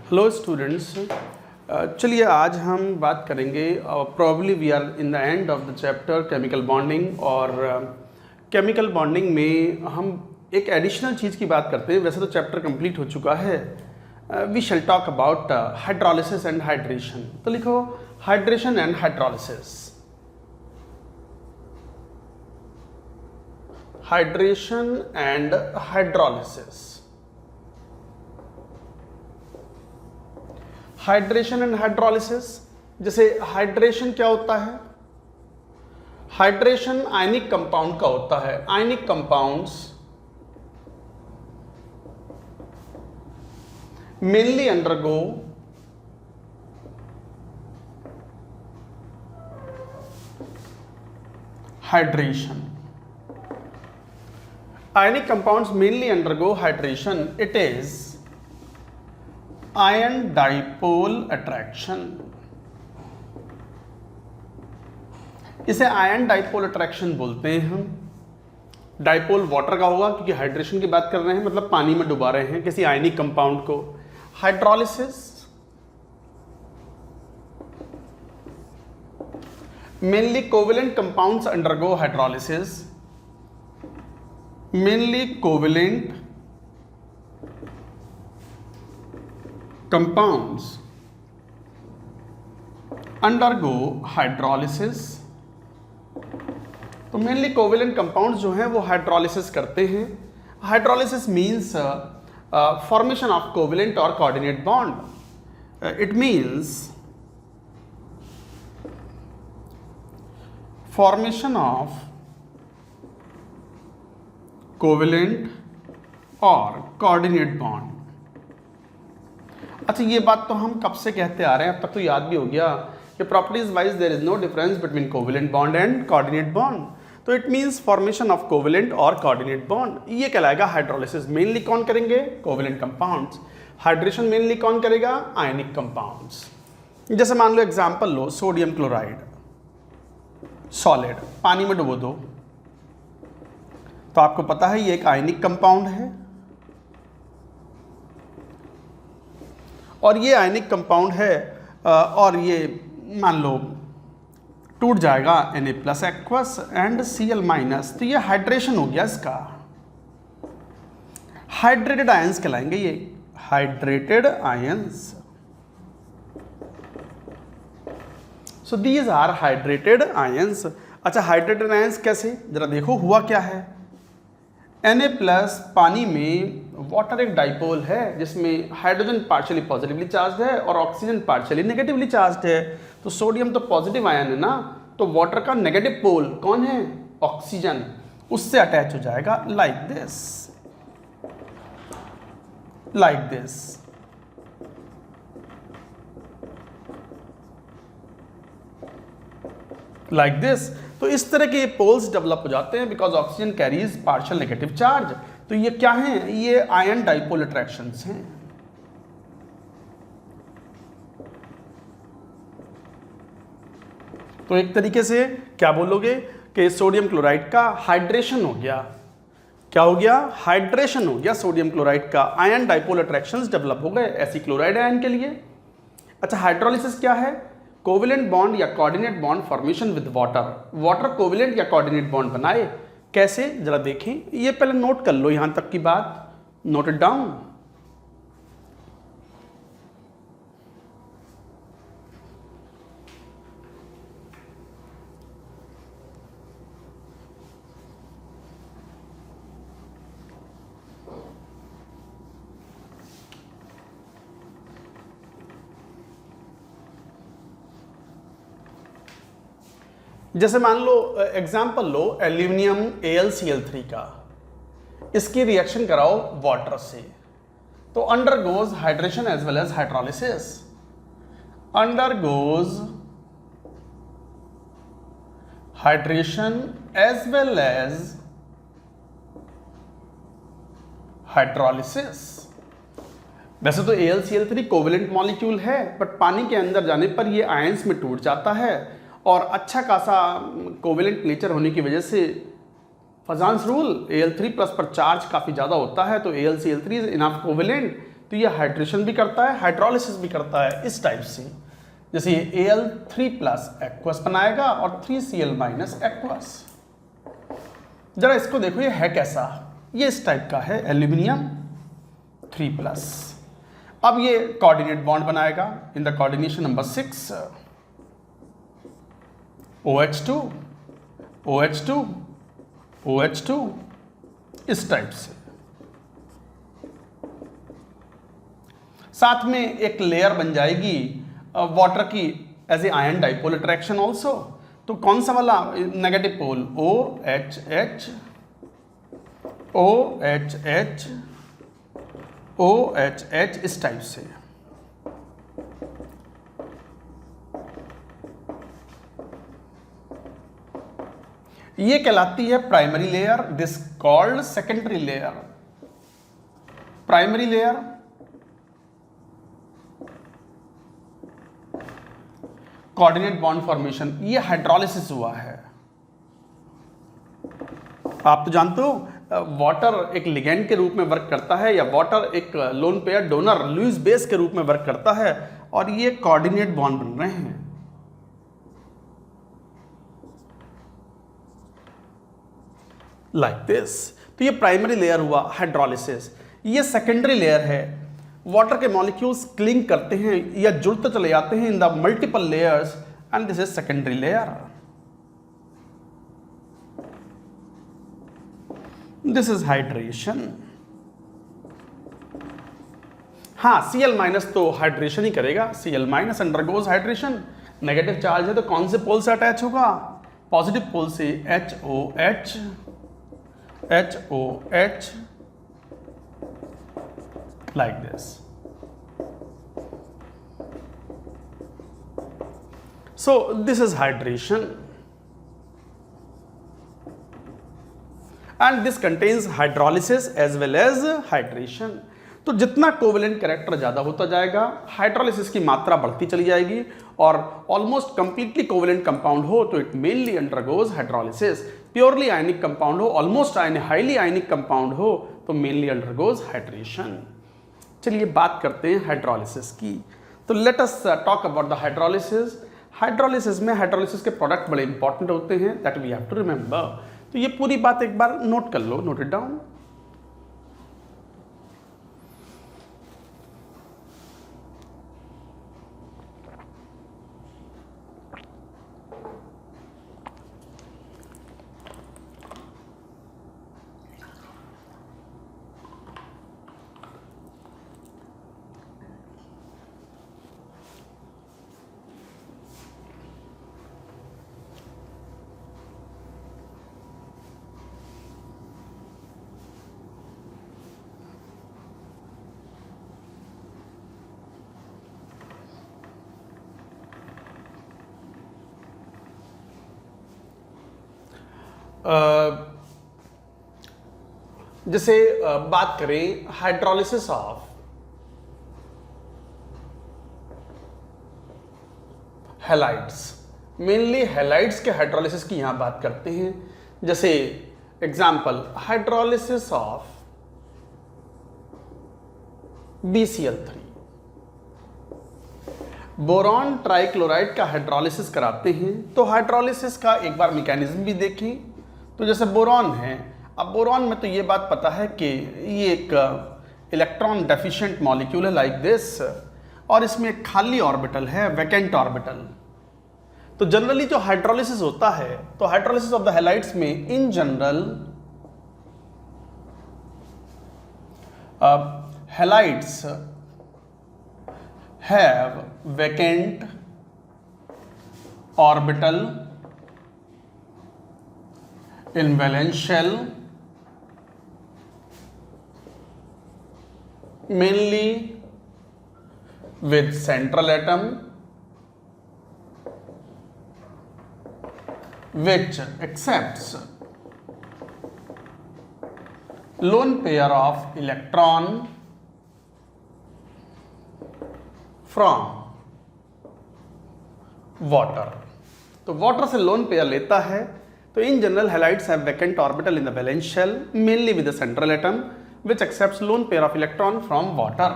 Hello students, चलिए आज हम बात करेंगे probably we are in the end of the chapter chemical bonding. और केमिकल बॉन्डिंग में हम एक एडिशनल चीज़ की बात करते हैं। वैसे तो चैप्टर कंप्लीट हो चुका है। We shall talk about hydrolysis and hydration. तो लिखो hydration and hydrolysis. Hydration and hydrolysis. Hydration and hydrolysis, जैसे हाइड्रेशन क्या होता है? हाइड्रेशन आयनिक कंपाउंड का होता है। Ionic compounds mainly undergo hydration. Ionic compounds mainly undergo hydration. It is ion dipole attraction. इसे आयन डाइपोल अट्रैक्शन बोलते हैं हम। डाइपोल वाटर का होगा क्योंकि हाइड्रेशन की बात कर रहे हैं, मतलब पानी में डुबा रहे हैं किसी आयनिक कंपाउंड को। Hydrolysis mainly covalent compounds undergo hydrolysis. Mainly covalent compounds undergo hydrolysis। तो मेनली कोवेलेंट कंपाउंड्स जो हैं वो हाइड्रोलिसिस करते हैं। Hydrolysis means formation of covalent और coordinate bond. It means formation of covalent और कोऑर्डिनेट बॉन्ड। अच्छा, ये बात तो हम कब से कहते आ रहे हैं, अब तक तो याद भी हो गया कि properties wise there is no difference between covalent bond and coordinate bond. तो it means formation of covalent और कोऑर्डिनेट बॉन्ड। ये कहलाएगा हाइड्रोलिसिस। मेनली कौन करेंगे? Covalent compounds. हाइड्रेशन मेनली कौन करेगा? Ionic compounds. जैसे मान लो एग्जांपल लो, सोडियम क्लोराइड सॉलिड पानी में डुबो दो, तो आपको पता है ये एक आयनिक कंपाउंड है और ये आयनिक कंपाउंड है और ये मान लो टूट जाएगा Na+ एक्वस एंड Cl-। तो ये हाइड्रेशन हो गया इसका। हाइड्रेटेड आयंस कहलाएंगे ये, hydrated ions. So these are hydrated ions. अच्छा, हाइड्रेटेड आयंस कैसे, जरा देखो हुआ क्या है। Na+ पानी में वाटर एक डाइपोल है जिसमें हाइड्रोजन पार्शियली पॉजिटिवली चार्ज है और ऑक्सीजन पार्शियली नेगेटिवली चार्ज है। तो सोडियम तो पॉजिटिव आयन है ना, तो वाटर का नेगेटिव पोल कौन है? ऑक्सीजन। उससे अटैच हो जाएगा like this, like this. Like this. तो इस तरह के पोल्स डेवलप हो जाते हैं because oxygen carries partial negative charge. तो ये क्या हैं? ये आयन डाइपोल अट्रैक्शंस हैं। तो एक तरीके से क्या बोलोगे कि सोडियम क्लोराइड का हाइड्रेशन हो गया। क्या हो गया? हाइड्रेशन हो गया सोडियम क्लोराइड का। आयन डाइपोल अट्रैक्शंस डेवलप हो गए ऐसी क्लोराइड आयन के लिए। अच्छा, हाइड्रोलिसिस क्या है? कोवेलेंट बॉन्ड या coordinate bond formation with water. Water covalent या कोऑर्डिनेट बॉन्ड बनाए। कैसे, जरा देखें। ये पहले नोट कर लो, यहां तक की बात नोट इट डाउन। जैसे मान लो एग्जाम्पल लो एल्यूमिनियम AlCl3 का, इसकी रिएक्शन कराओ वाटर से, तो undergoes hydration as well as hydrolysis. Undergoes hydration as well as hydrolysis. वैसे तो AlCl3 कोवेलेंट मॉलिक्यूल है, बट पानी के अंदर जाने पर ये आयंस में टूट जाता है और अच्छा खासा कोवेलेंट नेचर होने की वजह से फजान्स रूल Al3+ पर चार्ज काफ़ी ज़्यादा होता है, तो AlCl3 इज इनफ कोवेलेंट तो ये हाइड्रेशन भी करता है, हाइड्रोलिसिस भी करता है इस टाइप से। जैसे ये Al3+ एक्वस बनाएगा और 3Cl- एक्वस। जरा इसको देखो, ये है कैसा, ये इस टाइप का है, एल्यूमिनियम 3+। अब ये कोऑर्डिनेट बॉन्ड बनाएगा in the coordination number 6, OH2 OH2 OH2 इस टाइप से। साथ में एक लेयर बन जाएगी वाटर की as a ion dipole attraction also. तो कौन सा वाला negative pole, OHH OHH OHH इस टाइप से। ये कहलाती है primary layer, this called secondary layer. Primary layer coordinate bond formation, ये हाइड्रोलिसिस हुआ है। आप तो जानते हो वाटर एक लिगेंड के रूप में वर्क करता है, या वाटर एक lone pair donor Lewis base के रूप में वर्क करता है, और ये कोऑर्डिनेट बॉन्ड बन रहे हैं। Like this. तो ये प्राइमरी लेयर हुआ हाइड्रोलिसिस। ये सेकेंडरी लेयर है, वाटर के मॉलिक्यूल्स क्लिंग करते हैं या जुड़ते चले जाते हैं in the multiple layers, and this is secondary layer. This is hydration. हाँ, Cl- तो हाइड्रेशन ही करेगा, Cl- undergoes hydration. Negative charge है तो कौन से पोल से अटैच होगा, पॉजिटिव पोल से, HOH HOH like this. So this is hydration, and this contains hydrolysis as well as hydration. तो जितना कोवेलेंट कैरेक्टर ज़्यादा होता जाएगा, हाइड्रोलिसिस की मात्रा बढ़ती चली जाएगी, और ऑलमोस्ट कंप्लीटली कोवेलेंट कंपाउंड हो तो it mainly undergoes hydrolysis. Purely ionic compound हो, ऑलमोस्ट हाईली आयनिक कंपाउंड हो, तो मेनली अंडरगोज हाइड्रेशन। चलिए बात करते हैं हाइड्रोलिसिस की। तो let us talk about the hydrolysis. Hydrolysis में हाइड्रोलिसिस के प्रोडक्ट बड़े इंपॉर्टेंट होते हैं, that we have to remember. तो ये पूरी बात एक बार नोट कर लो, नोट इट डाउन। जैसे बात करें hydrolysis of halides, mainly halides के हाइड्रोलिसिस की यहां बात करते हैं। जैसे example, hydrolysis of BCl3, boron trichloride का हाइड्रोलिसिस कराते हैं। तो हाइड्रोलिसिस का एक बार मैकेनिज्म भी देखें। तो जैसे बोरॉन है, अब बोरॉन में तो ये बात पता है कि ये एक इलेक्ट्रॉन डेफिशिएंट मॉलिक्यूल है लाइक दिस, और इसमें एक खाली ऑर्बिटल है, वैकेंट ऑर्बिटल। तो जनरली जो हाइड्रोलिसिस होता है, तो हाइड्रोलिसिस ऑफ द हैलाइड्स में इन general halides have vacant orbital in valence shell, mainly with central atom which accepts lone pair of electron from water. तो वाटर से लोन पेयर लेता है। तो in general halides have vacant orbital in the valence shell, mainly with the central atom which accepts lone pair of electron from water.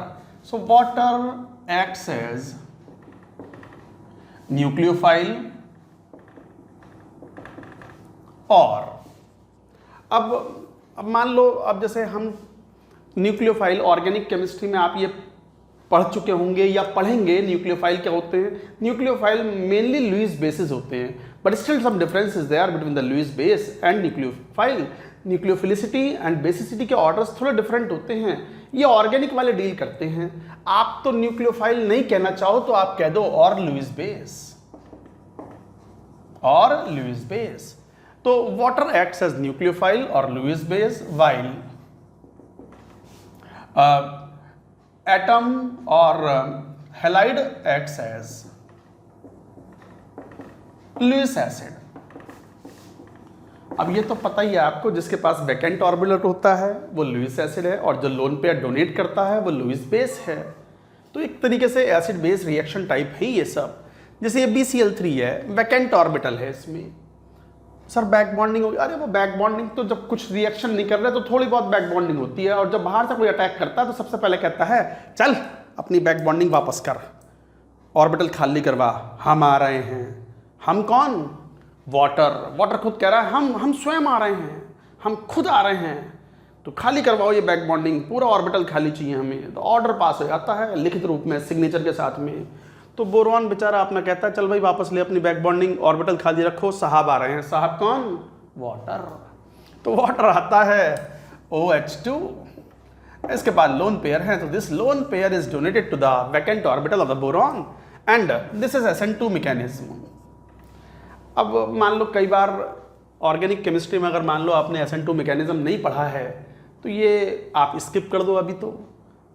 So water acts as nucleophile और अब मान लो, अब जैसे हम न्यूक्लियोफाइल, ऑर्गेनिक केमिस्ट्री में आप ये पढ़ चुके होंगे या पढ़ेंगे न्यूक्लियोफाइल क्या होते हैं। न्यूक्लियोफाइल मेनली लुईस बेसिस होते हैं, but still some difference is there between the Lewis base and nucleophile. Nucleophilicity and basicity के ऑर्डर्स थोड़े डिफरेंट होते हैं, ये ऑर्गेनिक वाले डील करते हैं। आप तो न्यूक्लियोफाइल नहीं कहना चाहो तो आप कह दो और लुईस बेस, और लुईस बेस। तो वाटर एक्ट्स एज न्यूक्लियोफाइल और लुईस बेस, वाइल एटम और halide acts as Lewis acid. अब ये तो पता ही है आपको, जिसके पास वैकेंट ऑर्बिटल होता है वो लुईस एसिड है, और जो लोन पेयर डोनेट करता है वो लुईस बेस है। तो एक तरीके से एसिड बेस रिएक्शन टाइप है ये सब। जैसे ये BCl3 है, वैकेंट ऑर्बिटल है इसमें। सर बैक बॉन्डिंग होगी, अरे वो बैक बॉन्डिंग तो जब कुछ रिएक्शन नहीं कर रहे तो थोड़ी बहुत बैक बॉन्डिंग होती है, और जब बाहर से कोई अटैक करता है तो सबसे पहले कहता है चल अपनी बैक बॉन्डिंग वापस कर, ऑर्बिटल खाली करवा, हम आ रहे हैं। हम कौन? वाटर। वाटर खुद कह रहा है हम स्वयं आ रहे हैं, हम खुद आ रहे हैं, तो खाली करवाओ ये बैक बॉन्डिंग, पूरा ऑर्बिटल खाली चाहिए हमें। तो ऑर्डर पास हो जाता है लिखित रूप में, सिग्नेचर के साथ में। तो बोरॉन बेचारा अपना कहता है चल भाई वापस ले अपनी बैक बॉन्डिंग, ऑर्बिटल खाली रखो, साहब आ रहे हैं। साहब कौन? वाटर। तो वाटर आता है OH2, इसके बाद लोन पेयर है, तो this lone pair is donated to the vacant orbital of the boron and this is SN2 mechanism. अब मान लो कई बार ऑर्गेनिक केमिस्ट्री में अगर मान लो आपने SN2 मैकेनिज्म नहीं पढ़ा है तो ये आप स्किप कर दो अभी तो,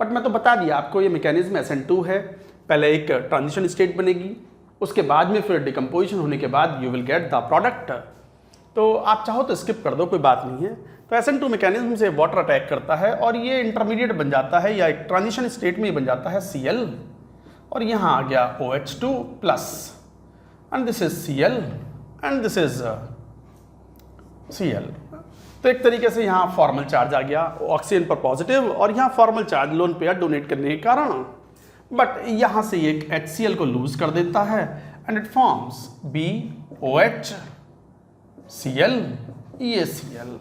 बट मैं तो बता दिया आपको ये मैकेनिज्म SN2 है। पहले एक ट्रांजिशन स्टेट बनेगी, उसके बाद में फिर डिकम्पोजिशन होने के बाद you will get the product. तो आप चाहो तो स्किप कर दो, कोई बात नहीं है। तो SN2 मैकेनिज्म से वाटर अटैक करता है और ये इंटरमीडिएट बन जाता है, या एक ट्रांजिशन स्टेट में बन जाता है Cl, और यहाँ आ गया OH2 plus, and this is Cl and this is Cl। तो एक तरीके से यहाँ फॉर्मल चार्ज आ गया ऑक्सीजन पर पॉजिटिव, और यहाँ formal charge lone pair donate करने के कारण, बट यहाँ से एक HCl को लूज कर देता है and it forms BOH Cl, ये Cl।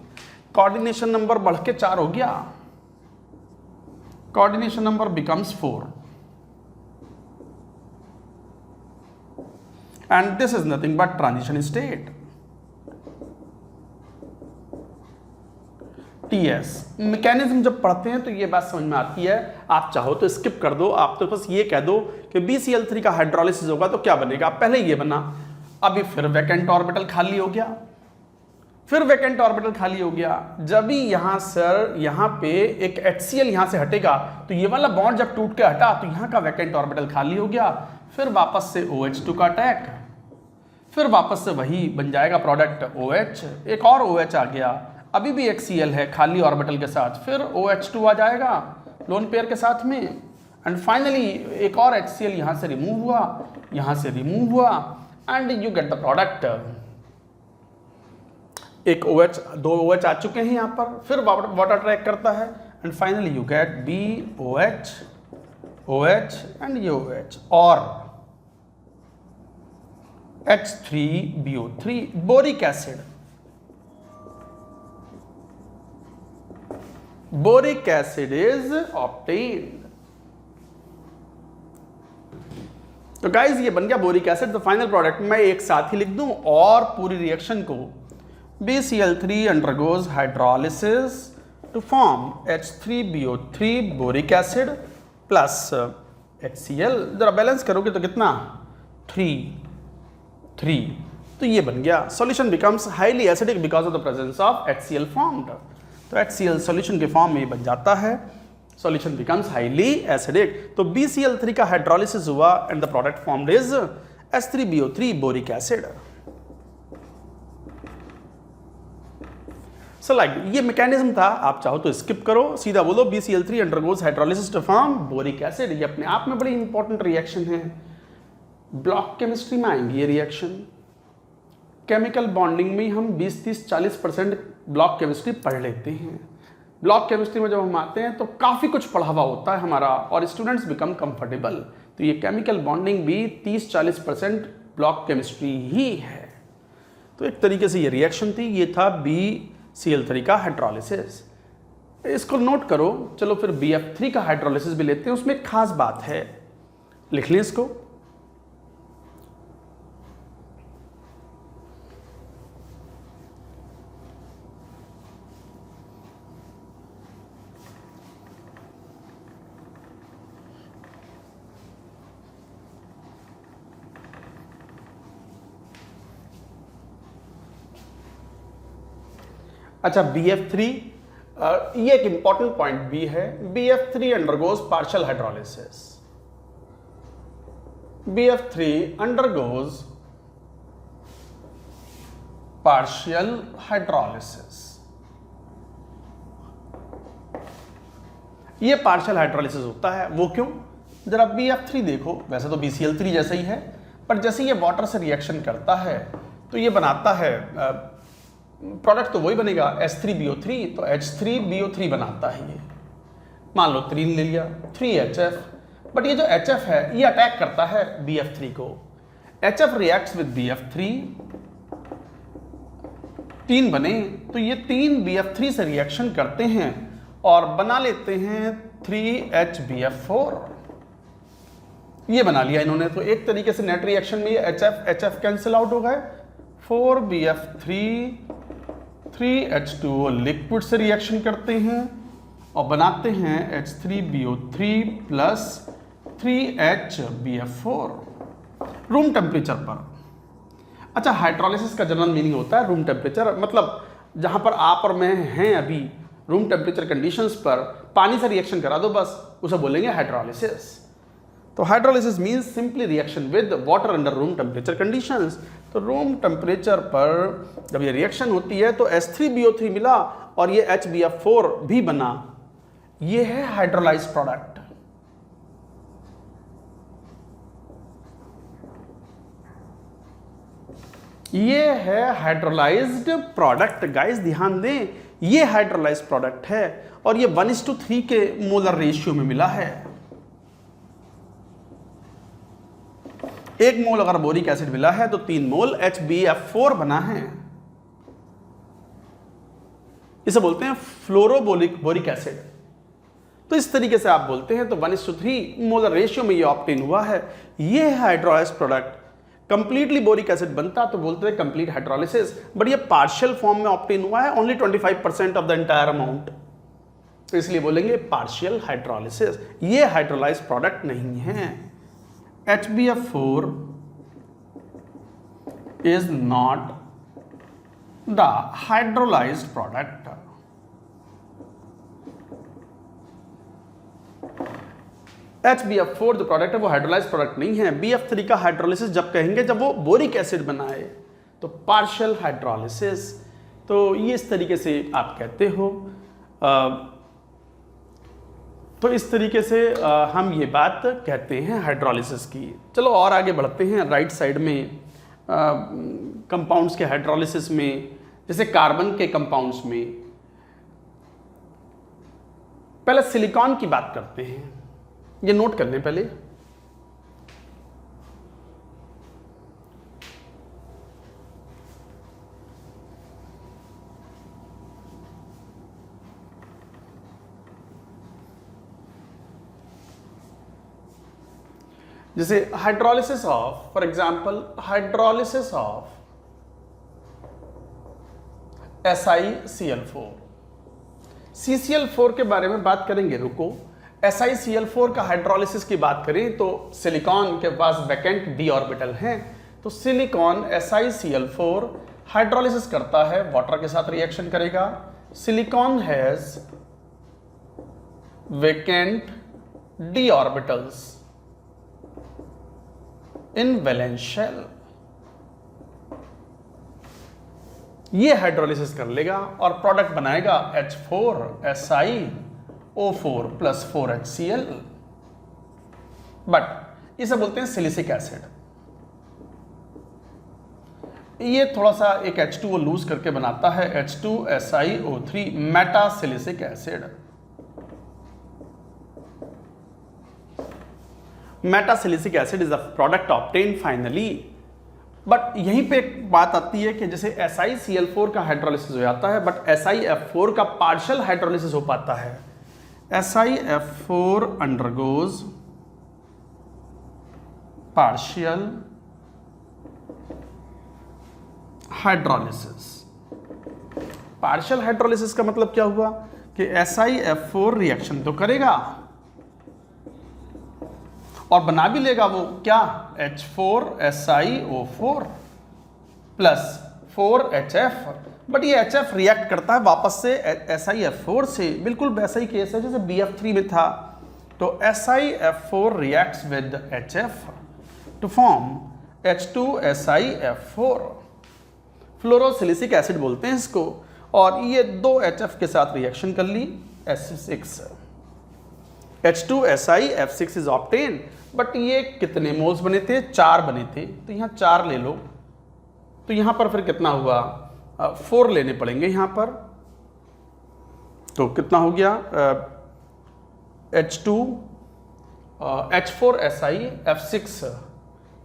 कोऑर्डिनेशन नंबर बढ़ के 4 हो गया, coordination number becomes 4 and this is nothing but transition state TS। Mechanism जब पढ़ते हैं तो ये बात समझ में आती है, आप चाहो तो स्किप कर दो, आप तो बस ये कह दो कि BCl3 का हाइड्रोलिसिस होगा तो क्या बनेगा। पहले ये बना, अभी फिर वैकेंट ऑर्बिटल खाली हो गया, फिर वैकेंट ऑर्बिटल खाली हो गया। जब भी यहाँ सर यहाँ पे एक HCl यहाँ से हटेगा तो ये वाला बॉन्ड जब टूट के हटा तो यहाँ का वैकेंट ऑर्बिटल खाली हो गया, फिर वापस से OH2 का अटैक, फिर वापस से वही बन जाएगा प्रोडक्ट OH, एक और OH आ गया, अभी भी एक Cl है खाली ऑर्बिटल के साथ, फिर OH2 आ जाएगा लोन पेयर के साथ में, एंड फाइनली एक और HCl यहाँ से रिमूव हुआ, यहाँ से रिमूव हुआ, and you get the product. एक OH, 2 OH आ चुके हैं यहाँ पर, फिर वाटर ट्रैक करता है, and finally you get BOH OH and ये OH और H3BO3 boric acid. Boric acid is obtained. तो गाइज ये बन गया बोरिक एसिड। तो फाइनल प्रोडक्ट मैं एक साथ ही लिख दूं और पूरी रिएक्शन को, BCl3 undergoes hydrolysis to form H3BO3 boric acid plus HCl। जरा बैलेंस करोगे तो कितना 3 तो ये बन गया। Solution becomes highly acidic because of the presence of HCl formed. तो HCl सॉल्यूशन के फॉर्म में बन जाता है, सॉल्यूशन बिकम्स हाईली एसिडिक। तो BCl3 का हाइड्रोलिसिस हुआ and the product formed is H3BO3 boric acid. So like ये मैकेनिज्म था, आप चाहो तो स्किप करो, सीधा बोलो BCl3 undergoes hydrolysis to form boric acid. ये अपने आप में बड़ी इंपॉर्टेंट रिएक्शन है, ब्लॉक केमिस्ट्री में आएंगी ये रिएक्शन। केमिकल बॉन्डिंग में हम 20-30-40% ब्लॉक केमिस्ट्री पढ़ लेते हैं, ब्लॉक केमिस्ट्री में जब हम आते हैं तो काफ़ी कुछ पढ़ा हुआ होता है हमारा और स्टूडेंट्स बिकम कंफर्टेबल। तो ये केमिकल बॉन्डिंग भी 30-40% ब्लॉक केमिस्ट्री ही है। तो एक तरीके से ये रिएक्शन थी, ये था BCl3 का हाइड्रोलिसिस। इसको नोट करो। चलो फिर BF3 का हाइड्रोलिसिस भी लेते हैं, उसमें एक खास बात है, लिख लें इसको। अच्छा, BF3 ये एक इंपॉर्टेंट पॉइंट भी है। BF3 undergoes partial hydrolysis. BF3 undergoes partial hydrolysis. ये पार्शियल हाइड्रोलिसिस होता है, वो क्यों? जरा BF3 देखो, वैसे तो BCl3 जैसा ही है, पर जैसे ये वाटर से रिएक्शन करता है तो ये बनाता है प्रोडक्ट तो वही बनेगा H3BO3, तो H3BO3 बनाता है ये। मान लो 3 ले लिया, 3HF, बट ये जो HF है ये अटैक करता है BF3 को। HF रिएक्ट्स विद BF3, 3 बने तो ये 3 BF3 से रिएक्शन करते हैं और बना लेते हैं 3HBF4। ये बना लिया इन्होंने। तो एक तरीके से नेट रिएक्शन में ये HF कैंसिल आउट हो गए, 4BF3 3H2O लिक्विड से रिएक्शन करते हैं और बनाते हैं H3BO3 plus 3HBF4 room temperature पर। अच्छा, हाइड्रोलिसिस का जनरल मीनिंग होता है रूम टेम्परेचर, मतलब जहां पर आप और मैं हैं अभी रूम टेम्परेचर कंडीशंस पर पानी से रिएक्शन करा दो बस, उसे बोलेंगे हाइड्रोलिसिस। तो hydrolysis means simply reaction with water under room temperature conditions. तो रूम टेम्परेचर पर जब ये रिएक्शन होती है तो H3BO3 मिला और ये HBF4 भी बना। ये है हाइड्रोलाइज्ड प्रोडक्ट। ये है हाइड्रोलाइज्ड प्रोडक्ट। गाइस ध्यान दें, ये हाइड्रोलाइज्ड प्रोडक्ट है और ये 1:3 के मोलर रेशियो में मिला है। 1 मोल अगर बोरिक एसिड मिला है तो 3 मोल HBF4 बना है। इसे बोलते हैं फ्लोरोबोरिक एसिड। तो इस तरीके से आप बोलते हैं तो 1:3 मोलर रेशियो में ये ऑब्टेन हुआ है। ये है hydrolysed product. Completely boric acid बनता तो बोलते हैं कंप्लीट हाइड्रोलिसिस, बट ये पार्शियल फॉर्म में ऑब्टेन हुआ है, only 25% of the entire amount, तो इसलिए बोलेंगे पार्शियल हाइड्रोलिसिस। ये हाइड्रोलाइज्ड प्रोडक्ट नहीं है। HBF4 is not the hydrolyzed product. HBF4 जो प्रोडक्ट है वो हाइड्रोलाइज्ड प्रोडक्ट नहीं है। BF3 का हाइड्रोलिसिस जब कहेंगे जब वो बोरिक एसिड बनाए तो पार्शियल हाइड्रोलिसिस। तो ये इस तरीके से आप कहते हो। तो इस तरीके से हम ये बात कहते हैं हाइड्रोलिसिस की। चलो और आगे बढ़ते हैं। राइट साइड में कंपाउंड्स के हाइड्रोलिसिस में, जैसे कार्बन के कंपाउंड्स में, पहले सिलिकॉन की बात करते हैं। ये नोट कर लें पहले। जैसे hydrolysis of, for example hydrolysis of SiCl4। CCl4 के बारे में बात करेंगे, रुको। SiCl4 का हाइड्रोलिसिस की बात करें तो सिलिकॉन के पास वैकेंट d ऑर्बिटल हैं, तो सिलिकॉन SiCl4 हाइड्रोलिसिस करता है, वाटर के साथ रिएक्शन करेगा। Silicon has vacant d orbitals in valence shell. ये हाइड्रोलिसिस कर लेगा और प्रोडक्ट बनाएगा H4SiO4 प्लस 4HCl, बट इसे बोलते हैं सिलिसिक एसिड। ये थोड़ा सा एक H2O लूज करके बनाता है H2SiO3 metasilicic acid. Metasilicic acid is a product obtain finally. But यहीं पे एक बात आती है कि जैसे SiCl4 का हाइड्रोलिसिस हो जाता है, बट SiF4 का पार्शियल हाइड्रोलिसिस हो पाता है। SiF4 undergoes partial hydrolysis. Partial hydrolysis का मतलब क्या हुआ कि SiF4 रिएक्शन तो करेगा और बना भी लेगा वो क्या, H4SiO4 प्लस 4HF। बट ये HF रिएक्ट करता है वापस से SiF4 से, बिल्कुल वैसा ही केस है जैसे BF3 में था। तो SiF4 reacts with HF to form H2SiF4, fluorosilicic acid बोलते हैं इसको। और ये दो HF के साथ रिएक्शन कर ली, S6 H2SiF6 is obtain. But ये कितने मोल्स बने थे, 4 बने थे, तो यहाँ 4 ले लो। तो यहाँ पर फिर कितना हुआ, 4 लेने पड़ेंगे यहाँ पर। तो कितना हो गया, H4SiF6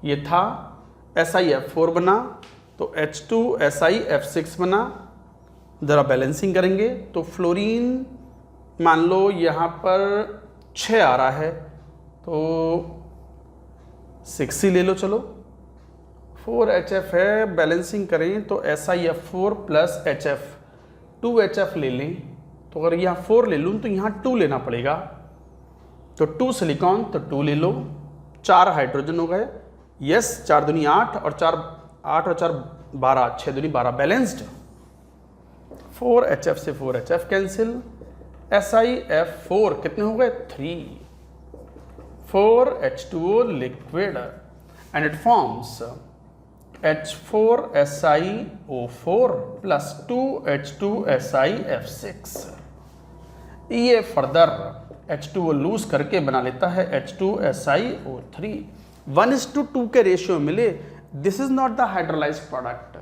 ये था, SiF4 बना, तो H2SiF6 बना। ज़रा बैलेंसिंग करेंगे तो फ्लोरीन मान लो यहाँ पर 6 आ रहा है, तो 6 ही ले लो चलो। 4HF है, बैलेंसिंग करें तो SiF4 प्लस HF 2HF ले लें। तो अगर यहाँ 4 ले लूँ तो यहाँ 2 लेना पड़ेगा, तो 2 सिलिकॉन, तो 2 ले लो। 4 हाइड्रोजन हो गए, यस, 4 दूनी 8 और 4 8 और 4 12, 6 दूनी 12 बैलेंस्ड। 4HF से 4HF कैंसिल, SiF4 कितने हो गए, 3, 4H2O liquid and it forms H4SiO4 plus 2H2SiF6। ये फर्दर H2O लूज करके बना लेता है H2SiO3। 1:2 के रेशियो मिले। This is not the hydrolysed product,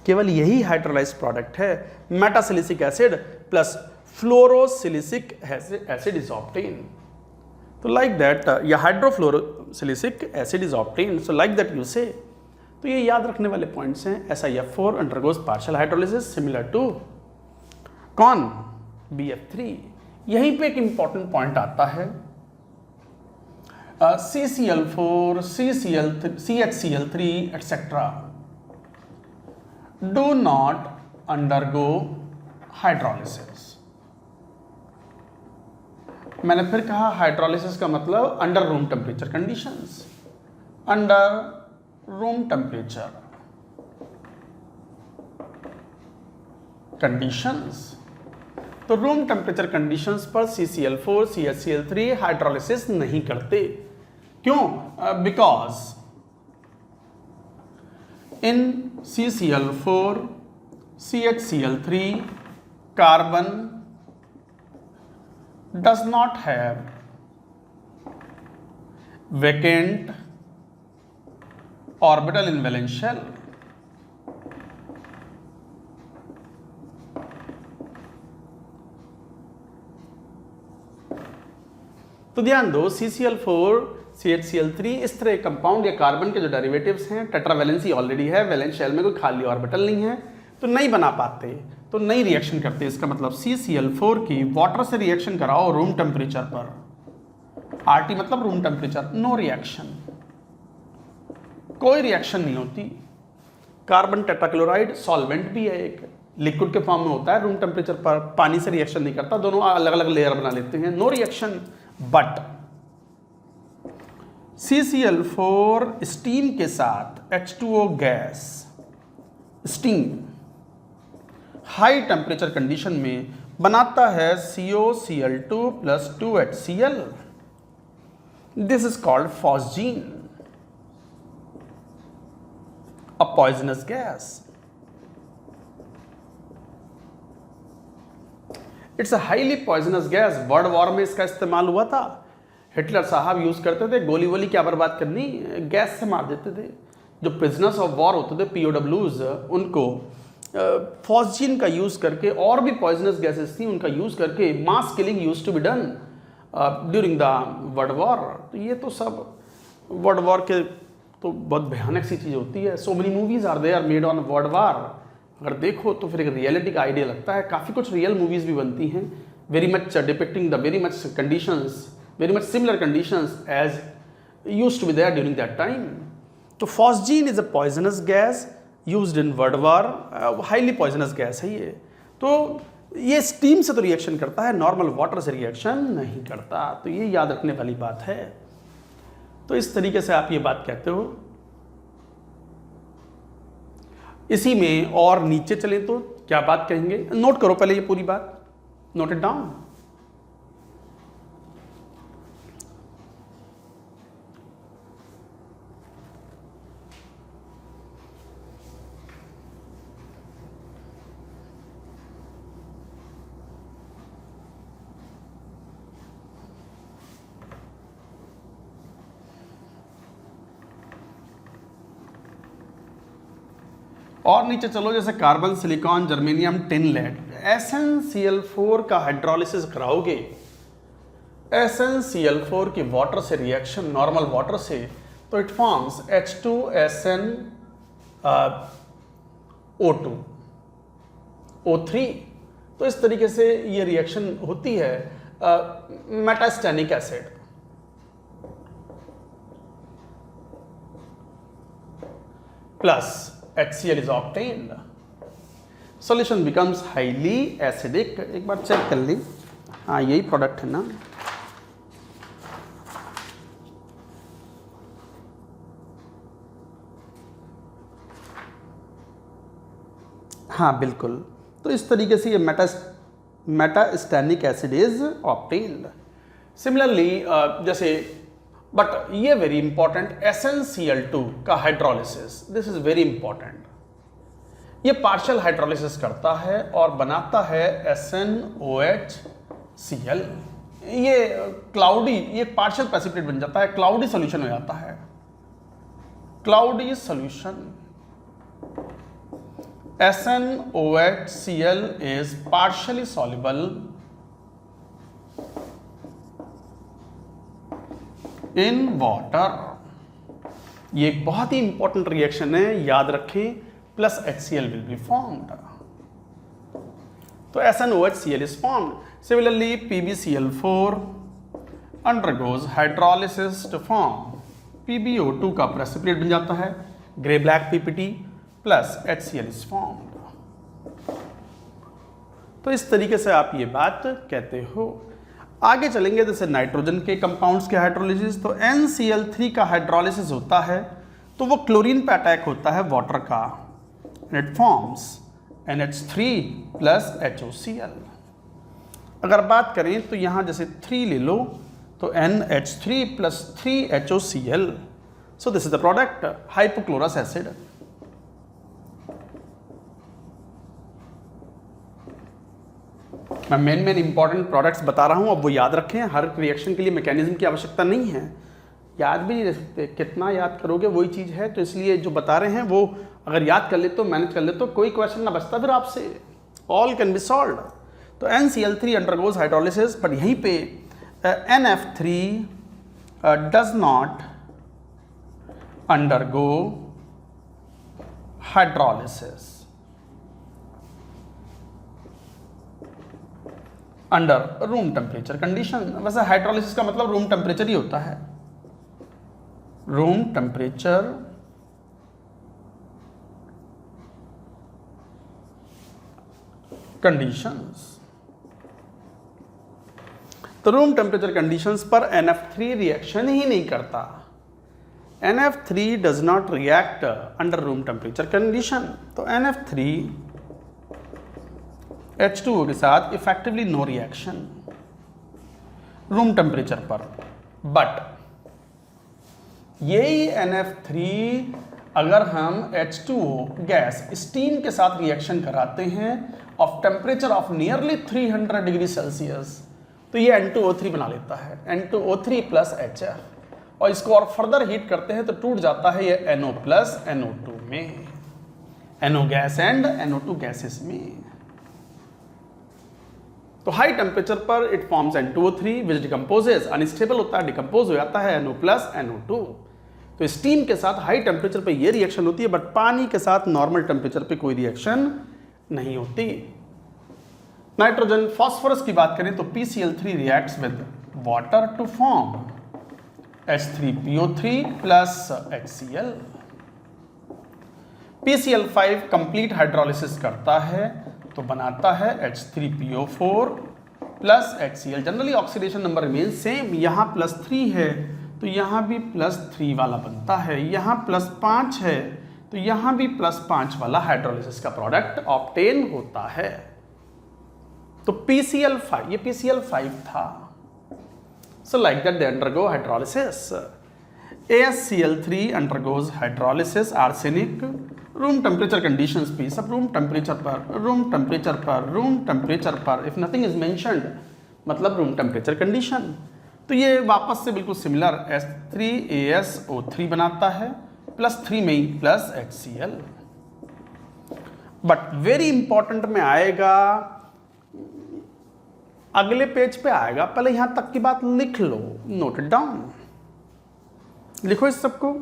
केवल यही हाइड्रोलाइज्ड प्रोडक्ट है। Metasilicic acid plus fluorosilicic acid is obtain. तो लाइक दैट, या hydrofluorosilicic acid is obtain, so like that you say. तो ये याद रखने वाले पॉइंट्स हैं। SiF4 undergoes partial hydrolysis similar to कौन, BF3। यहीं पे एक इंपॉर्टेंट पॉइंट आता है, CCl4, CHCl3 etcetera do not undergo hydrolysis. मैंने फिर कहा हाइड्रोलिसिस का मतलब under room temperature conditions, under room temperature conditions. तो रूम टेम्परेचर कंडीशंस पर CCl4, CHCl3 हाइड्रोलिसिस नहीं करते। क्यों, because in CCl4, CHCl3 carbon does not have vacant orbital in valence shell. तो ध्यान दो, CCl4, CHCl3 इस तरह कंपाउंड या कार्बन के जो डेरिवेटिव्स हैं, टेट्रावैलेंसी ऑलरेडी है, वैलेंस शेल में कोई खाली ऑर्बिटल नहीं है, तो नहीं बना पाते, तो नहीं रिएक्शन करते। इसका मतलब CCl4 की वाटर से रिएक्शन कराओ रूम टेम्परेचर पर, RT मतलब रूम टेम्परेचर, नो रिएक्शन, कोई रिएक्शन नहीं होती। कार्बन टेट्राक्लोराइड सॉल्वेंट भी है, एक लिक्विड के फॉर्म में होता है, रूम टेम्परेचर पर पानी से रिएक्शन नहीं करता, दोनों अलग अलग लेयर बना लेते हैं, no reaction. But CCl4 steam के साथ H2O gas, steam high temperature condition में बनाता है COCl2 plus 2HCl। This is called phosgene, a poisonous gas. It's a highly poisonous gas. World war में इसका इस्तेमाल हुआ था, हिटलर साहब यूज करते थे, गोली वोली क्या बर्बाद करनी, गैस से मार देते थे। जो प्रिजनर्स ऑफ वॉर होते थे POWs, उनको फॉस्जीन का यूज़ करके और भी पॉइजनस गैसेस थी उनका यूज़ करके mass killing use to be done during the world war. तो ये तो सब वर्ल्ड वॉर के तो बहुत भयानक सी चीज़ होती है। So many movies are they are made on world war. अगर देखो तो फिर एक रियलिटी का आइडिया लगता है। काफ़ी कुछ रियल मूवीज़ भी बनती हैं, very much depicting the very much conditions, very much similar conditions as used to be there during that time. तो phosgene is a poisonous gas used in world war, highly poisonous gas है ये। तो ये steam से तो reaction करता है, normal water से रिएक्शन नहीं करता। तो ये याद रखने वाली बात है। तो इस तरीके से आप ये बात कहते हो। इसी में और नीचे चले तो क्या बात कहेंगे, नोट करो पहले ये पूरी बात, नोट इट डाउन। और नीचे चलो, जैसे carbon, silicon, germanium, tin, lead. SnCl4 का हाइड्रोलिसिस कराओगे, SnCl4 की वाटर से रिएक्शन, नॉर्मल वाटर से, तो इट फॉर्म्स H2SnO2 O3। तो इस तरीके से ये रिएक्शन होती है। Metastannic acid plus HCl is obtained. Solution becomes highly acidic। एक बार चेक कर ली, हाँ यही प्रोडक्ट है ना। हाँ बिल्कुल। तो इस तरीके से ये मेटास्टेनिक एसिड इज ऑब्टेन्ड। सिमिलरली जैसे, बट ये वेरी इंपॉर्टेंट, SnCl2 का hydrolysis, this is very important. ये पार्शियल हाइड्रोलिसिस करता है और बनाता है SnOHCl। ये क्लाउडी, ये पार्शियल प्रेसिपिटेट बन जाता है, क्लाउडी सॉल्यूशन हो जाता है। Cloudy solution SnOHCl is partially soluble in water। ये एक बहुत ही इंपॉर्टेंट रिएक्शन है, याद रखें। Plus HCl will be formed। तो SnOHCl is formed। Similarly, PbCl4 undergoes hydrolysis to form PbO2 का प्रेसिपिटेट बन जाता है, grey black PPT plus HCl is formed। तो इस तरीके से आप ये बात कहते हो। आगे चलेंगे, जैसे नाइट्रोजन के कंपाउंड्स के हाइड्रोलिसिस, तो NCl3 का हाइड्रोलिसिस होता है तो वो क्लोरीन पे अटैक होता है वाटर का, it forms NH3 plus HOCl। अगर बात करें तो यहाँ जैसे 3 ले लो तो NH3 plus 3HOCl। So this is the product hypochlorous acid. मैं मेन इंपॉर्टेंट प्रोडक्ट्स बता रहा हूँ, अब वो याद रखें। हर रिएक्शन के लिए मैकेनिज्म की आवश्यकता नहीं है, याद भी नहीं रह सकते, कितना याद करोगे वही चीज़ है। तो इसलिए जो बता रहे हैं वो अगर याद कर ले तो, मैनेज कर ले तो कोई क्वेश्चन ना बचता फिर आपसे, ऑल कैन बी सॉल्व्ड। तो NCl3 अंडरगोज हाइड्रोलिसिस, बट यहीं पे NF3 does not undergo hydrolysis under room temperature condition. वैसे हाइड्रोलिसिस का मतलब रूम टेम्परेचर ही होता है, रूम टेम्परेचर कंडीशंस। तो रूम टेम्परेचर कंडीशंस पर NF3 रिएक्शन ही नहीं करता। NF3 does not react under room temperature condition. तो NF3 H2O के साथ effectively no reaction room temperature पर। बट यही NF3 अगर हम H2O गैस स्टीम के साथ रिएक्शन कराते हैं of temperature of nearly 300 degree Celsius, तो ये N2O3 बना लेता है, N2O3 प्लस HF। और इसको और फर्दर हीट करते हैं तो टूट जाता है ये NO प्लस NO2 में, NO gas and NO2 gases में। तो हाई टेम्परेचर पर it forms N2O3 which decomposes, unstable होता है, डिकम्पोज हो जाता है NO प्लस NO2। तो स्टीम के साथ हाई टेम्परेचर पे ये रिएक्शन होती है, बट पानी के साथ नॉर्मल टेम्परेचर पे कोई रिएक्शन नहीं होती। नाइट्रोजन फास्फोरस की बात करें तो PCl3 reacts with water to form H3PO3 plus HCl। PCl5 complete hydrolysis करता है तो बनाता है H3PO4 plus HCl। Generally oxidation number remain same, यहाँ +3 है तो यहाँ भी +3 वाला बनता है, यहाँ +5 है तो यहाँ भी +5 वाला हाइड्रोलिसिस का प्रोडक्ट ऑब्टेन होता है। तो PCl5, ये PCl5 था। So like that they undergo hydrolysis. AsCl3 undergoes hydrolysis, arsenic, room temperature conditions पे, सब room temperature पर, if nothing is mentioned, मतलब room temperature condition। तो ये वापस से बिल्कुल सिमिलर H3AsO3 बनाता है, +3 में ही plus HCl। But very important में आएगा, अगले पेज पे आएगा, पहले यहां तक की बात लिख लो, नोट इट डाउन, लिखो इस सबको।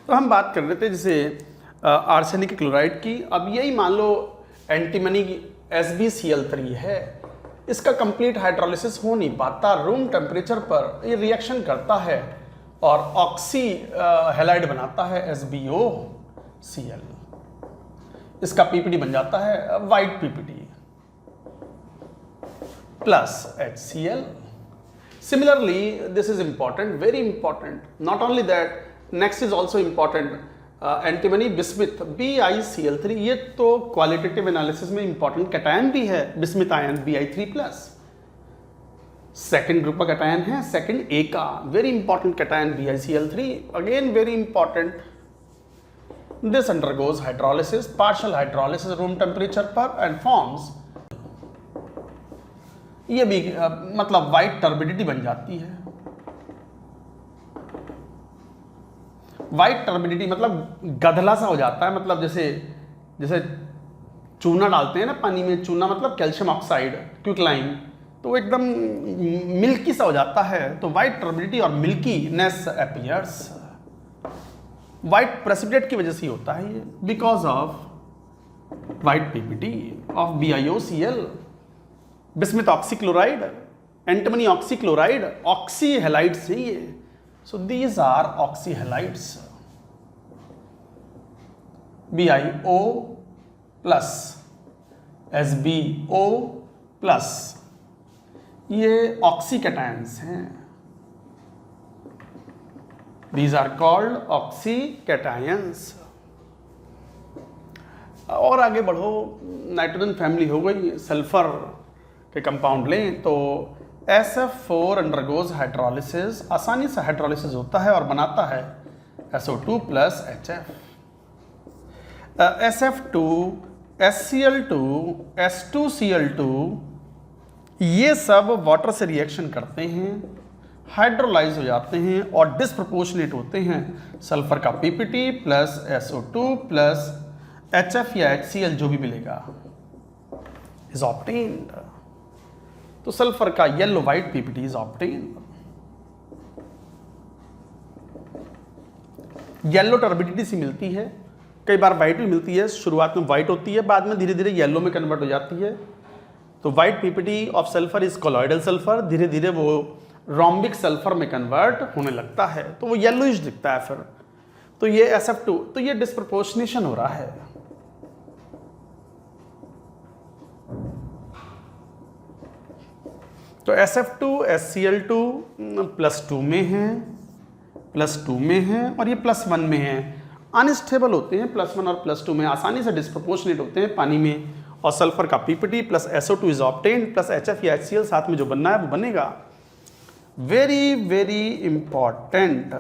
तो हम बात कर रहे थे जैसे आर्सेनिक क्लोराइड की। अब यही मान लो एंटीमनी SbCl3 है, इसका कंप्लीट हाइड्रोलिसिस हो नहीं पाता, रूम टेम्परेचर पर ये रिएक्शन करता है और ऑक्सी हैलाइड बनाता है SbOCl। इसका पीपीटी बन जाता है white PPT plus HCl। Similarly, this is important, very important. Not only that, next is also important. Antimony bismuth BiCl3, ये तो क्वालिटेटिव एनालिसिस में इंपॉर्टेंट कैटायन भी है, bismuth ion Bi3+। Second group का कैटायन है, सेकेंड A का very important cation BiCl3, again very important. This undergoes hydrolysis, partial hydrolysis room temperature पर and forms, ये भी मतलब वाइट टर्बिडिटी बन जाती है। वाइट टर्बिडिटी मतलब गधला सा हो जाता है, मतलब जैसे चूना डालते हैं ना पानी में, चूना मतलब कैल्शियम ऑक्साइड, क्विकलाइन, तो एकदम मिल्की सा हो जाता है। तो वाइट टर्बिडिटी और मिल्कीनेस अपीयर्स, वाइट प्रेसिपिटेट की वजह से ही होता है ये, because of white PPT of BiOCl, bismuth oxychloride, antimony oxychloride, oxy halide से ये। So these are oxyhalides, BiO plus SbO plus, ये oxycations हैं। These are called oxycations। और आगे बढ़ो, नाइट्रोजन फैमिली हो गई, सल्फर के कंपाउंड लें तो SF4 अंडरगोज हाइड्रोलिसिस, आसानी से हाइड्रोलिसिस होता है और बनाता है SO2 plus HF। SF2, SCl2, S2Cl2, ये सब वाटर से रिएक्शन करते हैं, हाइड्रोलाइज हो जाते हैं और डिस्प्रपोर्शनेट होते हैं। सल्फर का PPT plus SO2 plus HF या HCl जो भी मिलेगा इज ऑब्टेन्ड। तो सल्फर का yellow white PPT is obtained. Yellow turbidity सी मिलती है, कई बार व्हाइट भी मिलती है, शुरुआत में व्हाइट होती है, बाद में धीरे धीरे येलो में कन्वर्ट हो जाती है। तो white PPT of sulphur is colloidal sulphur, धीरे धीरे वो रोम्बिक सल्फर में कन्वर्ट होने लगता है, तो वो येलोइश दिखता है फिर। तो ये SF2, तो ये डिस्प्रपोर्शनेशन हो रहा है। तो SF2 HCl2 +2 में है, +2 में है और ये +1 में है। अनस्टेबल होते हैं +1 और +2 में, आसानी से डिस्प्रोपोर्शनेट होते हैं पानी में। और सल्फर का PPT plus SO2 is obtained plus HF या HCl साथ में जो बनना है वो बनेगा। Very very important,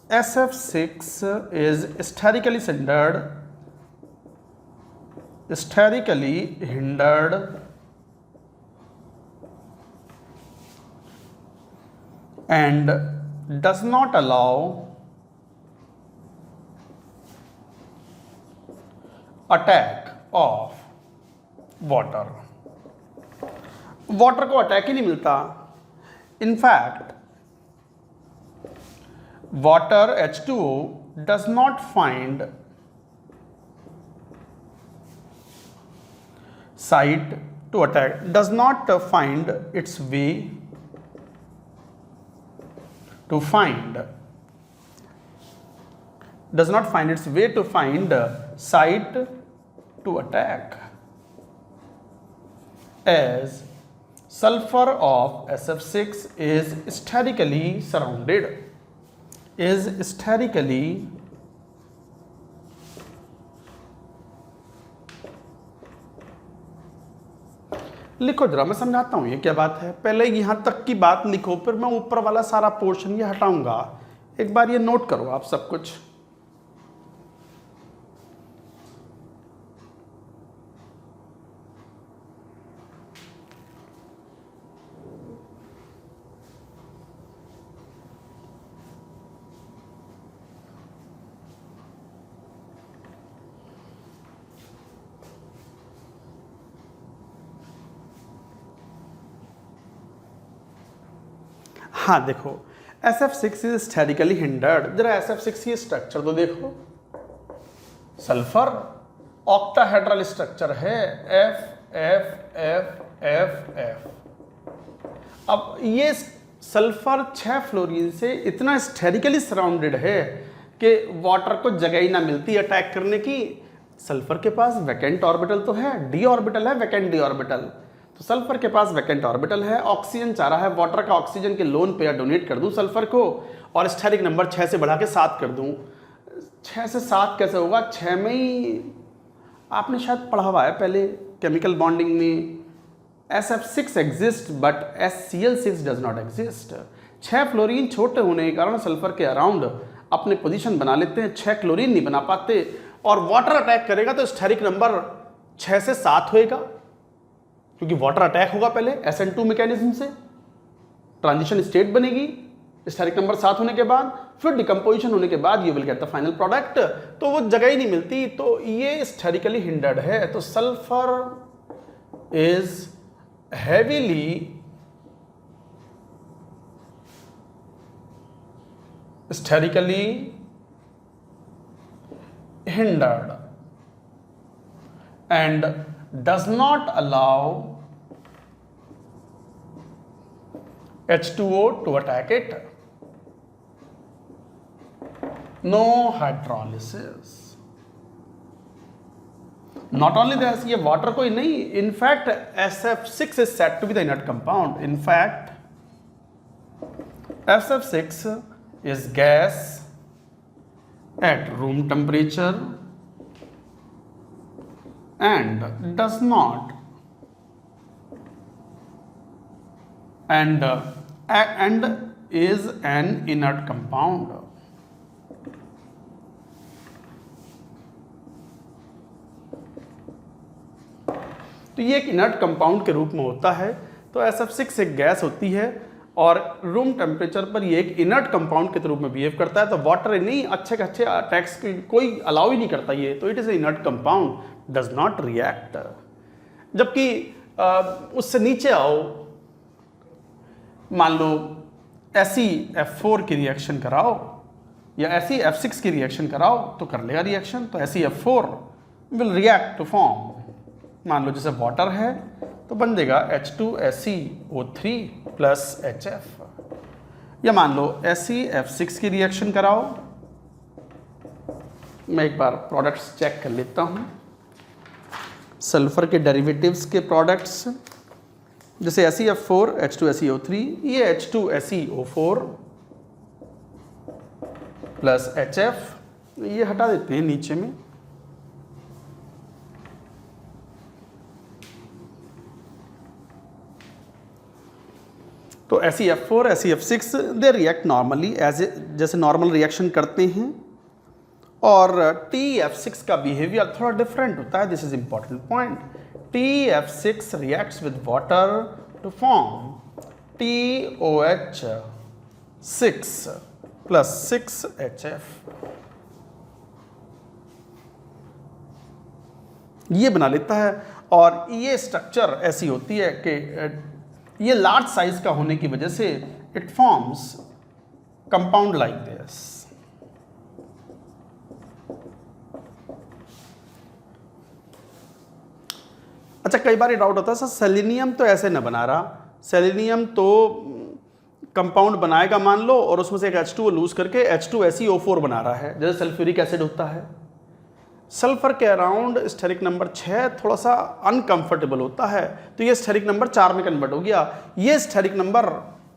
SF6 is sterically hindered and does not allow attack of water को अटैक ही नहीं मिलता। In fact water H2O does not find site to attack, does not find its way to find, does not find its way to find site to attack, as sulfur of SF6 is sterically surrounded, is sterically लिखो जरा, मैं समझाता हूँ ये क्या बात है। पहले यहाँ तक की बात लिखो, फिर मैं ऊपर वाला सारा पोर्शन ये हटाऊंगा। एक बार ये नोट करो आप सब कुछ। हाँ देखो, SF6 इज स्टेरिकली हिंडर्ड। जरा SF6 की स्ट्रक्चर तो देखो, सल्फर ऑक्टाहेड्रल स्ट्रक्चर है, F F F F F। अब ये सल्फर 6 फ्लोरीन से इतना स्टेरिकली सराउंडेड है कि वाटर को जगह ही ना मिलती अटैक करने की। सल्फर के पास वैकेंट ऑर्बिटल तो है, d ऑर्बिटल है, वैकेंट d ऑर्बिटल। तो सल्फर के पास वैकेंट ऑर्बिटल है, ऑक्सीजन चाह रहा है वाटर का ऑक्सीजन के लोन पे या डोनेट कर दूं सल्फर को, और स्टेरिक नंबर 6 से बढ़ा के 7 कर दूं। 6 से 7 कैसे होगा? 6 में ही आपने शायद पढ़ा हुआ है पहले केमिकल बॉन्डिंग में, SF6 exist but HCl6 does not exist. 6 fluorine छोटे होने के कारण सल्फर के अराउंड अपने पोजीशन बना लेते हैं, 6 क्लोरीन नहीं बना पाते, और वाटर अटैक करेगा तो स्टेरिक नंबर 6 से 7 होएगा, क्योंकि वाटर अटैक होगा पहले SN2 मैकेनिज्म से, ट्रांजिशन स्टेट बनेगी स्टेरिक नंबर 7 होने के बाद, फिर डिकम्पोजिशन होने के बाद you will get the final product. तो वो जगह ही नहीं मिलती, तो ये स्टेरिकली हिंडर्ड है। तो sulphur is heavily sterically hindered and does not allow H2O to attack it. No hydrolysis. Not only this, ये वाटर कोई नहीं, in fact SF6 is said to be the inert compound. In fact SF6 is gas at room temperature and does not and is an inert compound. तो ये एक inert compound के रूप में होता है। तो SF6 एक गैस होती है और रूम टेम्परेचर पर ये एक इनर्ट कंपाउंड के रूप में बिहेव करता है। तो वाटर नहीं, अच्छे के अच्छे अटैक्स कोई अलाउ ही नहीं करता ये, तो it is a inert compound, does not react. जबकि उससे नीचे आओ, मान लो SeF4 की रिएक्शन कराओ या SeF6 की रिएक्शन कराओ तो कर लेगा रिएक्शन। तो SeF4 will react to form, मान लो जैसे वाटर है तो बन देगा H2SeO3 प्लस HF, या मान लो SeF6 की रिएक्शन कराओ। मैं एक बार प्रोडक्ट्स चेक कर लेता हूँ, सल्फर के डेरिवेटिव्स के प्रोडक्ट्स जैसे SeF4 H2SeO3, ये H2SeO4 प्लस HF, ये हटा देते हैं नीचे में। तो SeF4 SeF6 they react normally जैसे नॉर्मल रिएक्शन करते हैं, और TeF6 का बिहेवियर थोड़ा डिफरेंट होता है। This is important point. TeF6 reacts with water to form TOH6 plus 6HF, ये बना लेता है। और ये स्ट्रक्चर ऐसी होती है कि ये लार्ज साइज का होने की वजह से it forms compound like this. अच्छा, कई बार डाउट होता है सर सेलेनियम तो ऐसे न बना रहा, सेलेनियम तो कंपाउंड बनाएगा मान लो, और उसमें से एक H2 लूज करके H2SeO4 बना रहा है, जैसे सल्फ्यूरिक एसिड होता है। सल्फर के अराउंड स्टेरिक नंबर 6 थोड़ा सा अनकंफर्टेबल होता है, तो ये स्टेरिक नंबर 4 में कन्वर्ट हो गया। ये स्टेरिक नंबर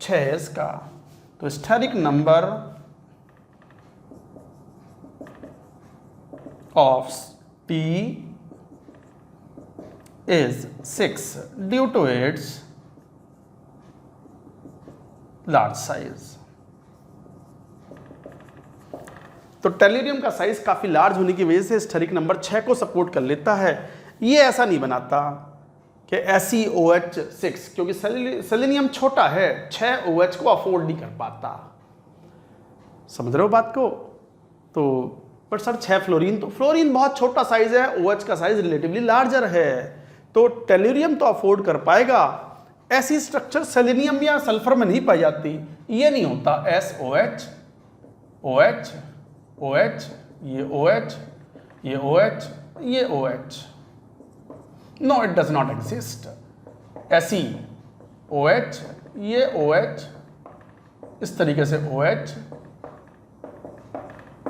6 है इसका, तो steric number of T is 6 due to its large size। तो टेल्यूरियम का साइज काफी लार्ज होने की वजह से स्टेरिक नंबर 6 को सपोर्ट कर लेता है। ये ऐसा नहीं बनाता कि SeOH6, क्योंकि सेलेनियम छोटा है, 6 OH को अफोर्ड नहीं कर पाता। समझ रहे हो बात को? तो पर सर 6 फ्लोरीन, तो फ्लोरीन बहुत छोटा साइज है, OH का साइज रिलेटिवली लार्जर है, तो टेल्यूरियम तो अफोर्ड कर पाएगा। ऐसी स्ट्रक्चर सेलेनियम या सल्फर में नहीं पाई जाती। ये नहीं होता SOH OH OH, ये OH, ये OH, ये OH। No, it does not exist. SeOH, ये OH, इस तरीके से OH,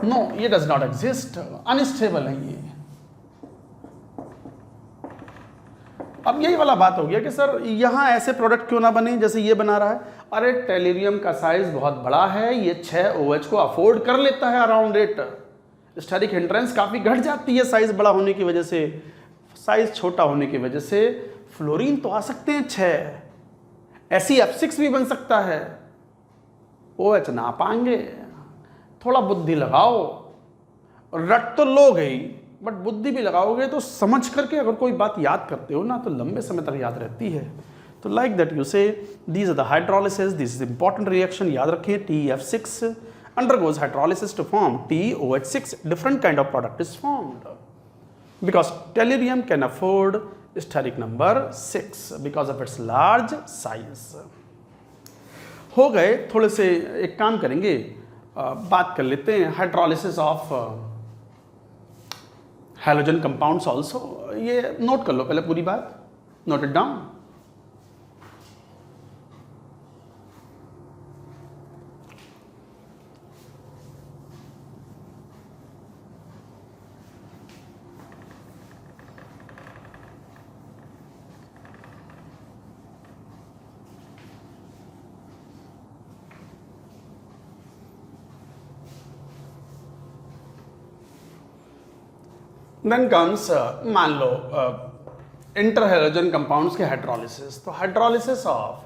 नो ये डज नॉट एग्जिस्ट, अनस्टेबल है ये। अब यही वाला बात हो गया कि सर यहाँ ऐसे प्रोडक्ट क्यों ना बने जैसे ये बना रहा है। अरे टेल्यूरियम का साइज बहुत बड़ा है, ये 6 OH को अफोर्ड कर लेता है अराउंड इट। स्टेरिक हिंड्रेंस काफ़ी घट जाती है साइज बड़ा होने की वजह से, साइज छोटा होने की वजह से फ्लोरीन तो आ सकते हैं 6, SeF6 भी बन सकता है, OH ना पाएंगे। थोड़ा बुद्धि लगाओ, रट तो लो गई बट बुद्धि भी लगाओगे तो समझ करके अगर कोई बात याद करते हो ना तो लंबे समय तक याद रहती है। तो like that you say these are the hydrolysis, this is important reaction, याद रखें। TeF6 undergoes hydrolysis to form TOH6, different kind of product is formed because tellurium can afford steric number 6 because of its large size। हो गए, थोड़े से एक काम करेंगे, बात कर लेते हैं hydrolysis of halogen compounds also. ये नोट कर लो पहले पूरी बात, note it down. Then comes मान लो इंटर हैलोजन कंपाउंड्स के हाइड्रोलिसिस। तो hydrolysis of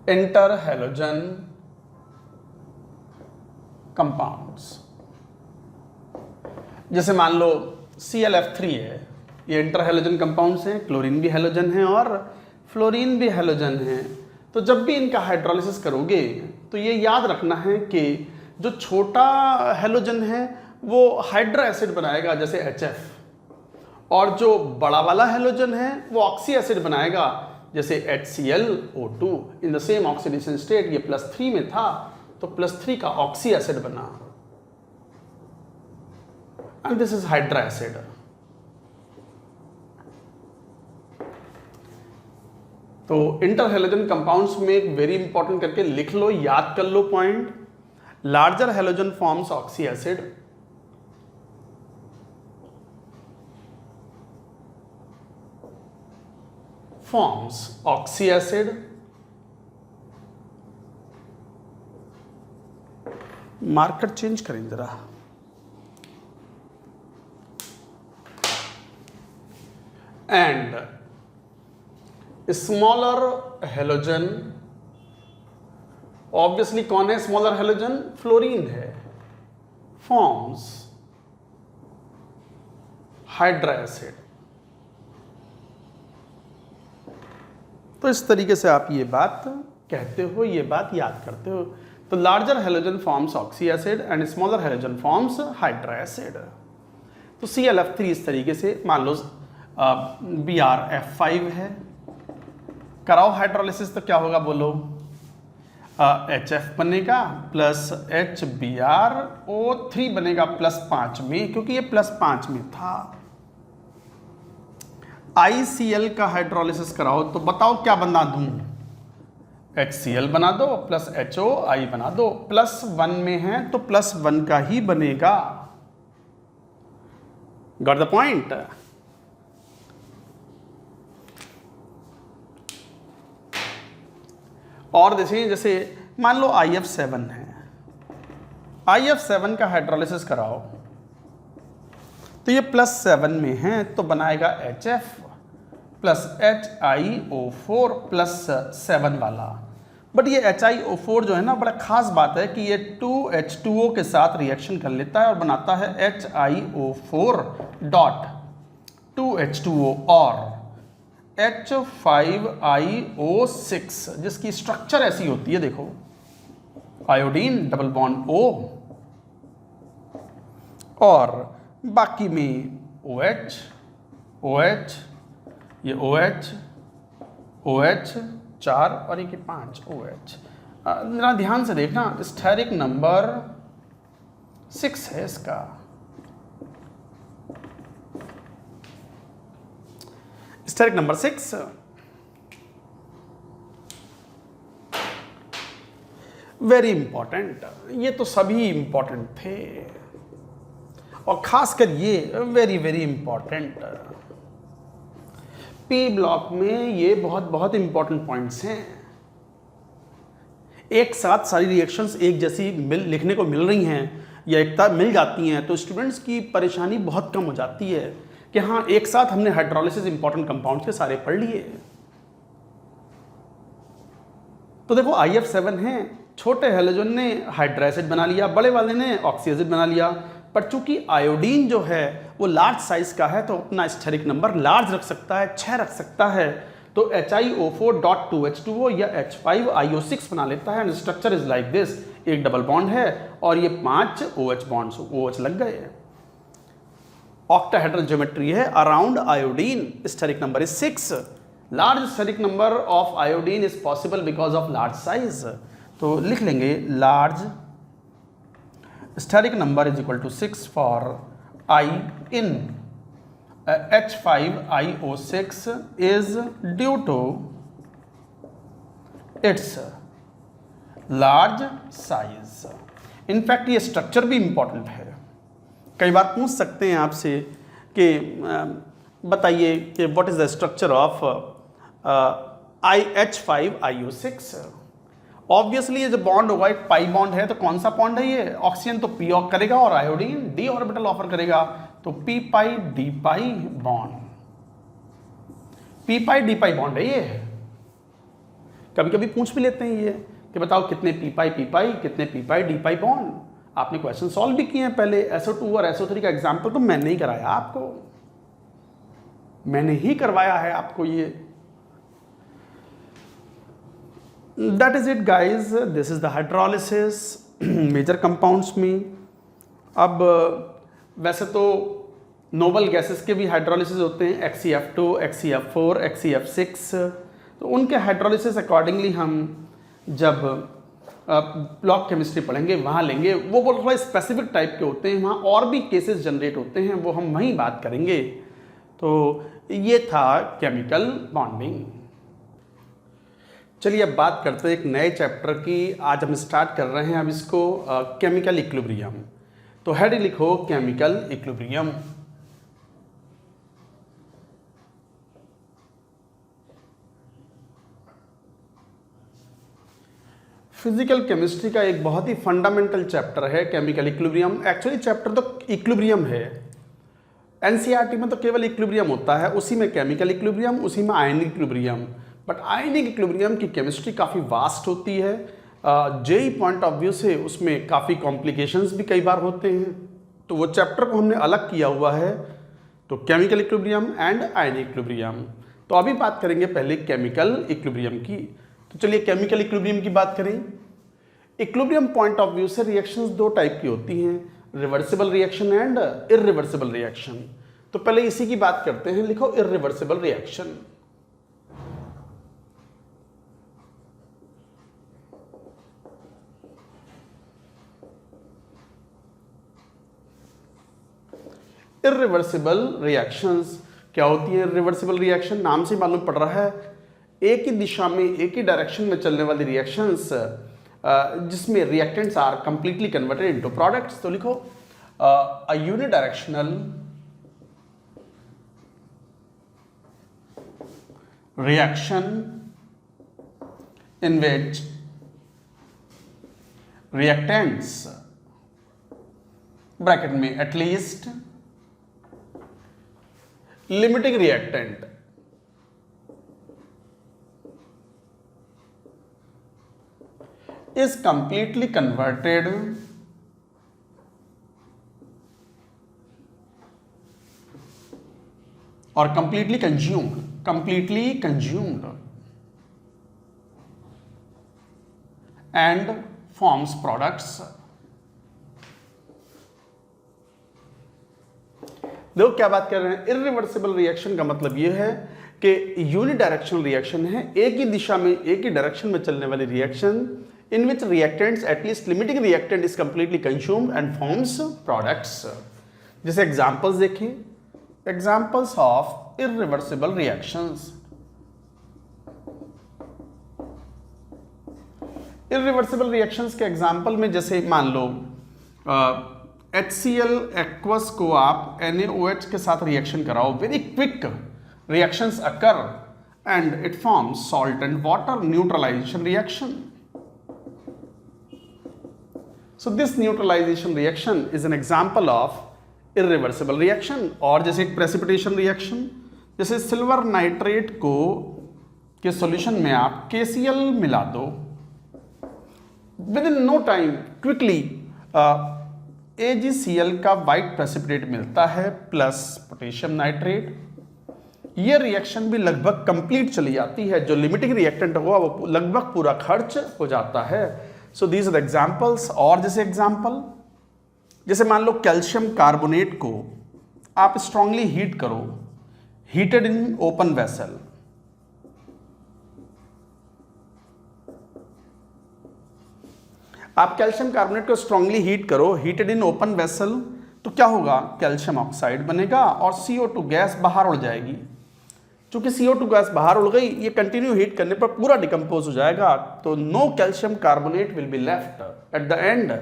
inter halogen compounds, जैसे मान लो ClF3 है, ये इंटर हैलोजन कंपाउंड्स हैं, क्लोरीन भी हैलोजन है और फ्लोरीन भी हैलोजन है। तो जब भी इनका हाइड्रोलिसिस करोगे तो ये याद रखना है कि जो छोटा हैलोजन है वो हाइड्रो एसिड बनाएगा जैसे HF, और जो बड़ा वाला हैलोजन है वो ऑक्सी एसिड बनाएगा जैसे HClO2 in the same oxidation state. ये +3 में था तो +3 का ऑक्सी एसिड बना, and this is hydro acid. तो इंटर हैलोजन कंपाउंड्स में एक वेरी इंपॉर्टेंट करके लिख लो, याद कर लो point. Larger halogen forms oxy acid forms oxy acid, marker change करें जरा, and smaller halogen, ऑब्वियसली कौन है स्मॉलर हेलोजन? फ्लोरीन है, फॉर्म्स हाइड्रा एसिड। तो इस तरीके से आप ये बात कहते हो, ये बात याद करते हो। तो larger halogen forms oxy acid and smaller halogen forms hydra acid. तो ClF3 इस तरीके से, मान लो BrF5 है, कराओ हाइड्रोलिसिस तो क्या होगा बोलो? HF बनेगा प्लस HBrO3 बनेगा +5 में, क्योंकि ये +5 में था। ICl का हाइड्रोलिसिस कराओ तो बताओ क्या बना दूं? HCl बना दो प्लस HOI बना दो, +1 में है तो +1 का ही बनेगा। Got the point? और जैसे मान लो IF7 है, IF7 का हाइड्रोलिसिस कराओ तो ये +7 में है तो बनाएगा HF प्लस HiO4 +7 वाला। बट ये HiO4 जो है ना, बड़ा खास बात है कि ये 2H2O के साथ रिएक्शन कर लेता है और बनाता है HiO4 डॉट 2H2O और H5IO6, जिसकी स्ट्रक्चर ऐसी होती है, देखो आयोडीन डबल बॉन्ड O और बाकी में OH OH, ये OH OH 4 और ये 5 OH। जरा ध्यान से देखना, स्टेरिक नंबर 6 है इसका। Steric number 6 very important. ये तो सभी इंपॉर्टेंट थे और खासकर ये very very important. P block में ये बहुत बहुत इंपॉर्टेंट पॉइंट्स हैं। एक साथ सारी रिएक्शंस एक जैसी लिखने को मिल रही हैं या एकता मिल जाती हैं तो स्टूडेंट्स की परेशानी बहुत कम हो जाती है कि हाँ एक साथ हमने हाइड्रोलिसिस इंपॉर्टेंट कंपाउंड्स के सारे पढ़ लिए। तो देखो IF7 है, छोटे हेलोजन ने हाइड्रा एसिड बना लिया, बड़े वाले ने ऑक्सी एसिड बना लिया। पर चूंकि आयोडीन जो है वो लार्ज साइज का है तो अपना स्टेरिक नंबर लार्ज रख सकता है, 6 रख सकता है। तो HiO4.2H2O या H5IO6 बना लेता है। स्ट्रक्चर इज लाइक दिस, एक डबल बॉन्ड है और ये 5 OH बॉन्ड्स, OH लग गए। ऑक्टाहेड्रल ज्योमेट्री है around iodine, steric number is 6। Large steric number of iodine is possible because of large size. तो लिख लेंगे large steric number is equal to 6 for I in H5IO6 is due to its large size. In fact ये structure भी important है। कई बार पूछ सकते हैं आपसे कि बताइए कि what is the structure of H5IO6। Obviously ये जो बॉन्ड होगा एक पाई बॉन्ड है, तो कौन सा बॉन्ड है ये? ऑक्सीजन तो पी ऑक करेगा और आयोडीन डी ऑर्बिटल ऑफर करेगा, तो पी पाई डी पाई बॉन्ड, पी पाई डी पाई बॉन्ड है ये। कभी कभी पूछ भी लेते हैं ये कि बताओ कितने पी पाई कितने पी पाई डी पाई बॉन्ड। आपने क्वेश्चन सॉल्व भी किए हैं पहले, SO2 और SO3 का एग्जाम्पल तो मैंने ही कराया आपको, मैंने ही करवाया है आपको ये। That is it guys, this is the hydrolysis major compounds में। अब वैसे तो नोबल गैसेस के भी हाइड्रोलिसिस होते हैं, XeF2, XeF4, XeF6। तो उनके हाइड्रोलिसिस अकॉर्डिंगली हम जब ब्लॉक केमिस्ट्री पढ़ेंगे वहाँ लेंगे, वो थोड़ा स्पेसिफिक टाइप के होते हैं, वहाँ और भी केसेस जनरेट होते हैं, वो हम वहीं बात करेंगे। तो ये था केमिकल बॉन्डिंग। चलिए अब बात करते हैं एक नए चैप्टर की। आज हम स्टार्ट कर रहे हैं अब इसको केमिकल इक्विलिब्रियम। तो हेड लिखो केमिकल इक्विलिब्रियम। फिजिकल केमिस्ट्री का एक बहुत ही फंडामेंटल चैप्टर है केमिकल इक्विलिब्रियम। एक्चुअली चैप्टर तो इक्विलिब्रियम है, एनसीईआरटी में तो केवल इक्विलिब्रियम होता है, उसी में केमिकल इक्विलिब्रियम, उसी में ionic equilibrium. But ionic equilibrium की केमिस्ट्री काफ़ी वास्ट होती है, जेई पॉइंट ऑफ व्यू से उसमें काफ़ी कॉम्प्लिकेशंस भी कई बार होते हैं, तो वो चैप्टर को हमने अलग किया हुआ है। तो chemical equilibrium and ionic equilibrium. तो अभी बात करेंगे पहले केमिकल इक्विलिब्रियम की। तो चलिए केमिकल इक्विलिब्रियम की बात करें। इक्विलिब्रियम पॉइंट ऑफ व्यू से रिएक्शंस दो टाइप की होती हैं, reversible reaction and irreversible reaction. तो पहले इसी की बात करते हैं, लिखो इरिवर्सिबल रिएक्शन। इरिवर्सिबल रिएक्शंस क्या होती है? इरिवर्सिबल रिएक्शन नाम से मालूम पड़ रहा है, एक ही दिशा में एक ही डायरेक्शन में चलने वाली रिएक्शंस जिसमें reactants are completely converted into products. तो लिखो a unidirectional reaction in which reactants bracket में at least limiting reactant is completely converted or completely consumed and forms products। देखो क्या बात कर रहे हैं, इरिवर्सिबल रिएक्शन का मतलब यह है कि यूनिडायरेक्शनल रिएक्शन है, एक ही दिशा में एक ही डायरेक्शन में चलने वाली reaction in which reactants at least limiting reactant is completely consumed and forms products. जैसे एग्जांपल्स देखें, examples of irreversible reactions। irreversible reactions के एग्जाम्पल में जैसे मान लो HCl एक्वस को आप NaOH के साथ रिएक्शन कराओ, very quick reactions occur and it forms salt and water neutralization reaction. So this neutralization reaction is an example of irreversible reaction. और जैसे एक प्रेसिपिटेशन रिएक्शन, जैसे सिल्वर नाइट्रेट को के सॉल्यूशन में आप KCl मिला दो, within no time quickly AgCl का वाइट प्रेसिपिटेट मिलता है प्लस पोटेशियम नाइट्रेट। ये रिएक्शन भी लगभग कंप्लीट चली जाती है, जो लिमिटिंग रिएक्टेंट हुआ वो लगभग पूरा खर्च हो जाता है। So these are examples. और जैसे एग्जाम्पल, जैसे मान लो कैल्शियम कार्बोनेट को आप स्ट्रांगली हीट करो, हीटेड इन ओपन वेसल, आप कैल्शियम कार्बोनेट को स्ट्रांगली हीट करो, हीटेड इन ओपन वेसल, तो क्या होगा, कैल्शियम ऑक्साइड बनेगा और CO2 गैस बाहर उड़ जाएगी। चूंकि CO2 गैस बाहर उड़ गई, ये कंटिन्यू हीट करने पर पूरा डिकम्पोज हो जाएगा, तो no calcium carbonate will be left at the end.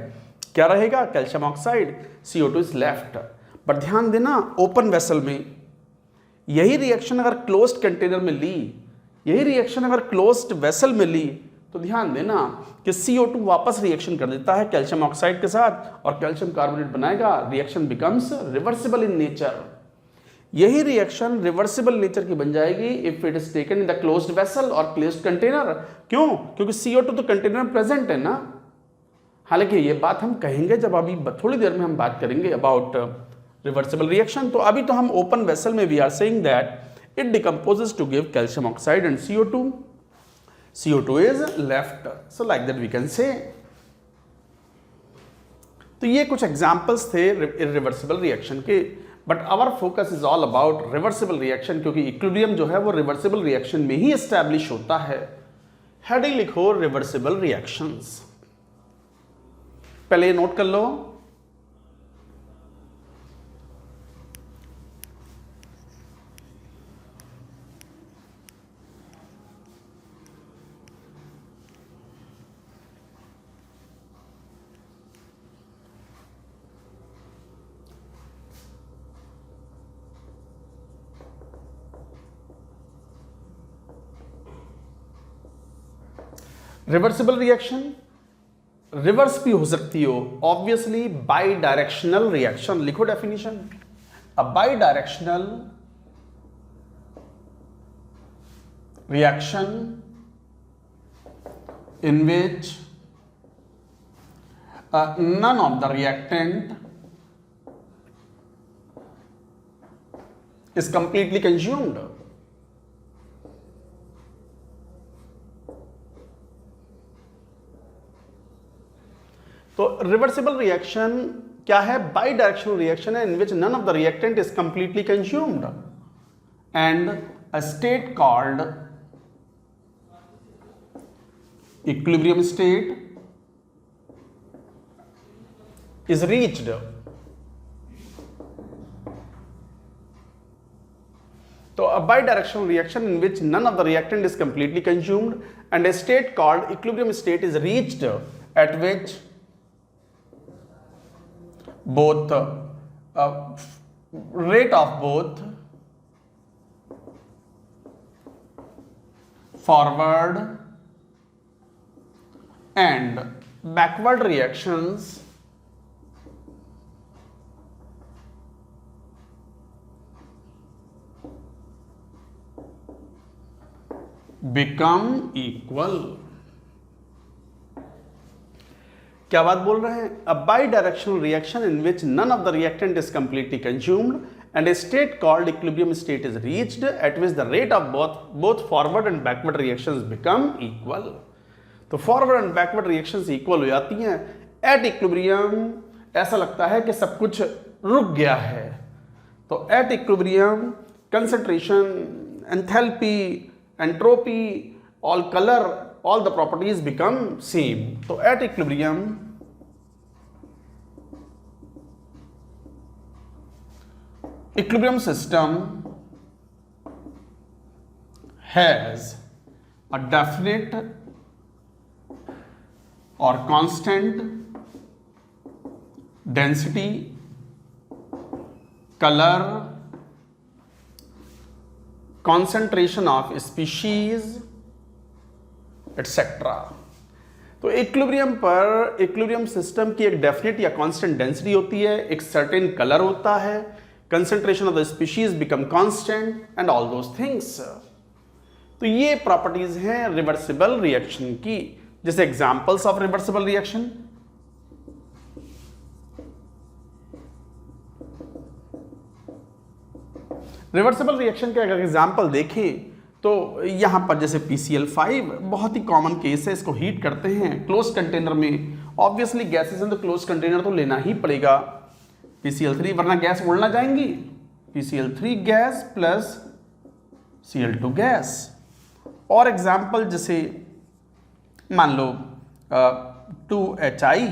क्या रहेगा, calcium oxide, CO2 is left. पर ध्यान देना, ओपन वेसल में यही रिएक्शन अगर क्लोज्ड कंटेनर में ली, यही रिएक्शन अगर क्लोज्ड वेसल में ली, तो ध्यान देना कि CO2 वापस रिएक्शन कर देता है कैल्शियम ऑक्साइड के साथ और कैल्शियम कार्बोनेट बनाएगा, reaction becomes reversible in nature. यही रिएक्शन रिवर्सिबल नेचर की बन जाएगी if it is taken in the closed vessel और क्लोज्ड कंटेनर। क्यों? क्योंकि CO2 तो कंटेनर में प्रेजेंट है ना। हालांकि ये बात हम कहेंगे जब अभी थोड़ी देर में हम बात करेंगे अबाउट रिवर्सिबल रिएक्शन। तो अभी तो हम ओपन वेसल में we are saying that it decomposes to give calcium oxide and CO2। CO2 is left, so like that we can say। तो ये कुछ एग्जाम्पल्स थे इरिवर्सिबल रिएक्शन के, but our focus is all about reversible reaction, क्योंकि equilibrium जो है वो reversible reaction में ही एस्टैब्लिश होता है। हेडिंग लिखो रिवर्सिबल रिएक्शंस, पहले नोट कर लो। रिवर्सिबल रिएक्शन रिवर्स भी हो सकती हो, ऑब्वियसली बाई डायरेक्शनल रिएक्शन। लिखो definition, a by directional reaction in which none of the reactant is completely consumed. तो रिवर्सिबल रिएक्शन क्या है? बाई डायरेक्शनल रिएक्शन है in which none of the reactant is completely consumed and a state called equilibrium state is reached. So a bidirectional reaction in which none of the reactant is completely consumed and a state called equilibrium state is reached at which both rate of both forward and backward reactions become equal. क्या बात बोल रहे हैं? A bidirectional reaction in which none of the reactant is completely consumed and a state called equilibrium state is reached at which the rate of both forward and backward reactions become equal. तो forward and backward reactions equal हो जाती हैं। At equilibrium ऐसा लगता है कि सब कुछ रुक गया है। तो at equilibrium concentration, enthalpy, entropy, all colour, all the properties become same. तो at equilibrium equilibrium system has a definite or constant density, color, concentration of species, etc. तो इक्विलिब्रियम पर, इक्विलिब्रियम सिस्टम की एक डेफिनेट या constant density होती है, एक certain colour होता है, concentration of the species become constant and all those things. तो ये प्रॉपर्टीज हैं रिवर्सिबल रिएक्शन की। जैसे examples of reversible reaction, reversible reaction के अगर एग्जाम्पल देखें तो यहां पर जैसे PCl5 बहुत ही कॉमन केस है। इसको हीट करते हैं क्लोज कंटेनर में, ऑब्वियसली गैसेस हैं तो क्लोज कंटेनर तो लेना ही पड़ेगा PCl3, वरना गैस उड़ना जाएंगी। PCl3 gas plus Cl2 gas. और एग्जाम्पल जैसे मान लो 2HI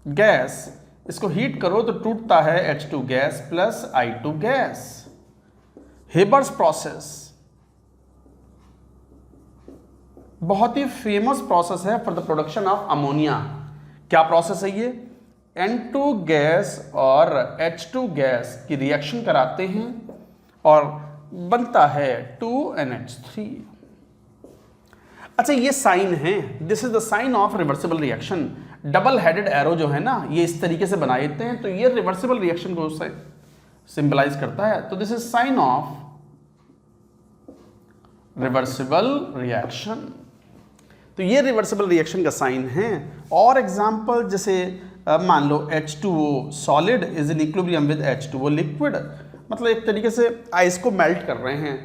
गैस, इसको हीट करो तो टूटता है H2 gas plus I2 gas. Haber's process बहुत ही फेमस प्रोसेस है for the production of ammonia. क्या प्रोसेस है ये? N2 गैस और H2 गैस की रिएक्शन कराते हैं और बनता है 2NH3। अच्छा, ये साइन है, this is the sign of reversible reaction. Double headed arrow जो है ना, ये इस तरीके से बनाए देते हैं, तो ये रिवर्सिबल रिएक्शन को सिंबलाइज करता है। तो this is sine of reversible reaction. तो ये रिवर्सिबल रिएक्शन का साइन है। और एग्जांपल जैसे मान लो H2O solid is in equilibrium with H2O liquid, मतलब एक तरीके से आइस को मेल्ट कर रहे हैं।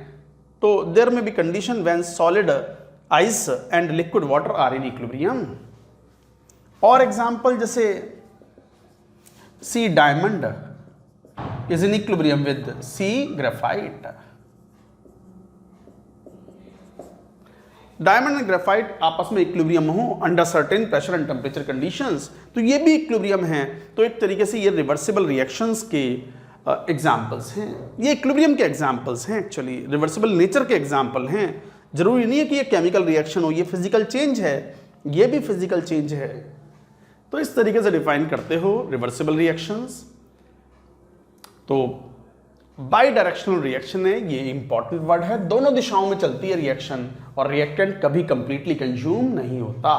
तो there may be condition when solid ice and liquid water are in equilibrium. और एग्जाम्पल जैसे C diamond is in equilibrium with C graphite. Diamond and graphite आपस में इक्विलिब्रियम हो under certain pressure and temperature conditions, तो ये भी equilibrium है। तो एक तरीके से ये रिवर्सिबल रिएक्शंस के एग्जाम्पल्स हैं। ये इक्विलिब्रियम के एग्जाम्पल्स हैं, एक्चुअली रिवर्सिबल नेचर के एग्जाम्पल हैं। जरूरी नहीं है कि ये केमिकल रिएक्शन हो, ये फिजिकल चेंज है, ये भी फिजिकल चेंज है। तो इस तरीके से डिफाइन करते हो रिवर्सिबल रिएक्शंस। तो बाई डायरेक्शनल रिएक्शन है, ये इंपॉर्टेंट वर्ड है, दोनों दिशाओं में चलती है रिएक्शन और रिएक्टेंट कभी कंप्लीटली कंज्यूम नहीं होता।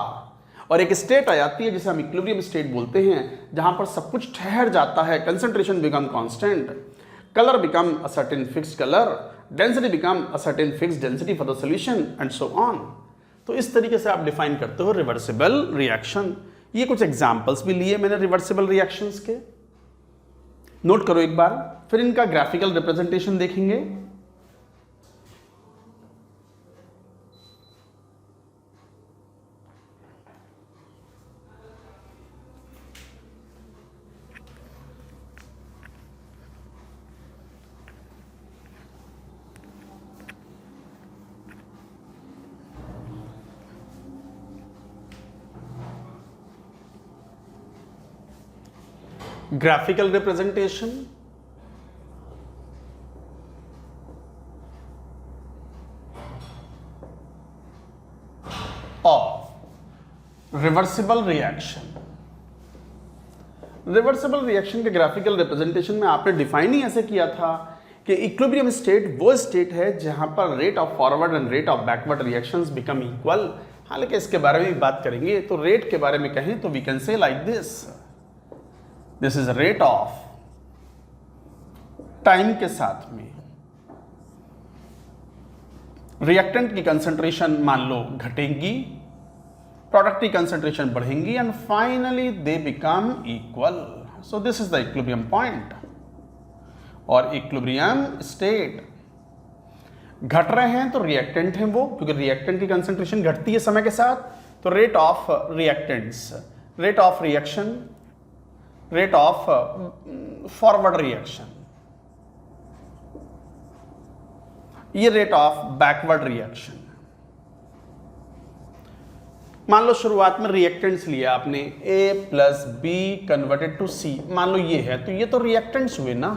और एक स्टेट आ जाती है जिसे हम इक्विलिब्रियम स्टेट बोलते हैं, जहां पर सब कुछ ठहर जाता है, concentration become constant, colour become a certain fixed colour, density become a certain fixed density for the solution and so on. तो इस तरीके से आप डिफाइन करते हो रिवर्सिबल रिएक्शन। ये कुछ एग्जांपल्स भी लिए मैंने रिवर्सिबल रिएक्शंस के, नोट करो एक बार, फिर इनका ग्राफिकल रिप्रेजेंटेशन देखेंगे। graphical representation of reversible reaction। Reversible reaction के ग्राफिकल रिप्रेजेंटेशन में आपने डिफाइन ही ऐसे किया था कि इक्विलिब्रियम स्टेट वो स्टेट है जहां पर rate of forward and rate of backward reactions become equal. हालांकि इसके बारे में भी बात करेंगे, तो रेट के बारे में कहें तो we can say like this is rate of time के साथ में रिएक्टेंट की कंसंट्रेशन मान लो घटेगी, प्रोडक्ट की कंसंट्रेशन बढ़ेंगी and finally they become equal. So this is the equilibrium point और इक्विलिब्रियम स्टेट। घट रहे हैं तो रिएक्टेंट हैं वो, क्योंकि रिएक्टेंट की कंसंट्रेशन घटती है समय के साथ, तो rate of reactants, rate of reaction, rate of forward reaction, ये रेट ऑफ बैकवर्ड रिएक्शन। मान लो शुरुआत में रिएक्टेंट्स लिया आपने, A plus B converted to C, मान लो ये है, तो ये तो रिएक्टेंट्स हुए ना,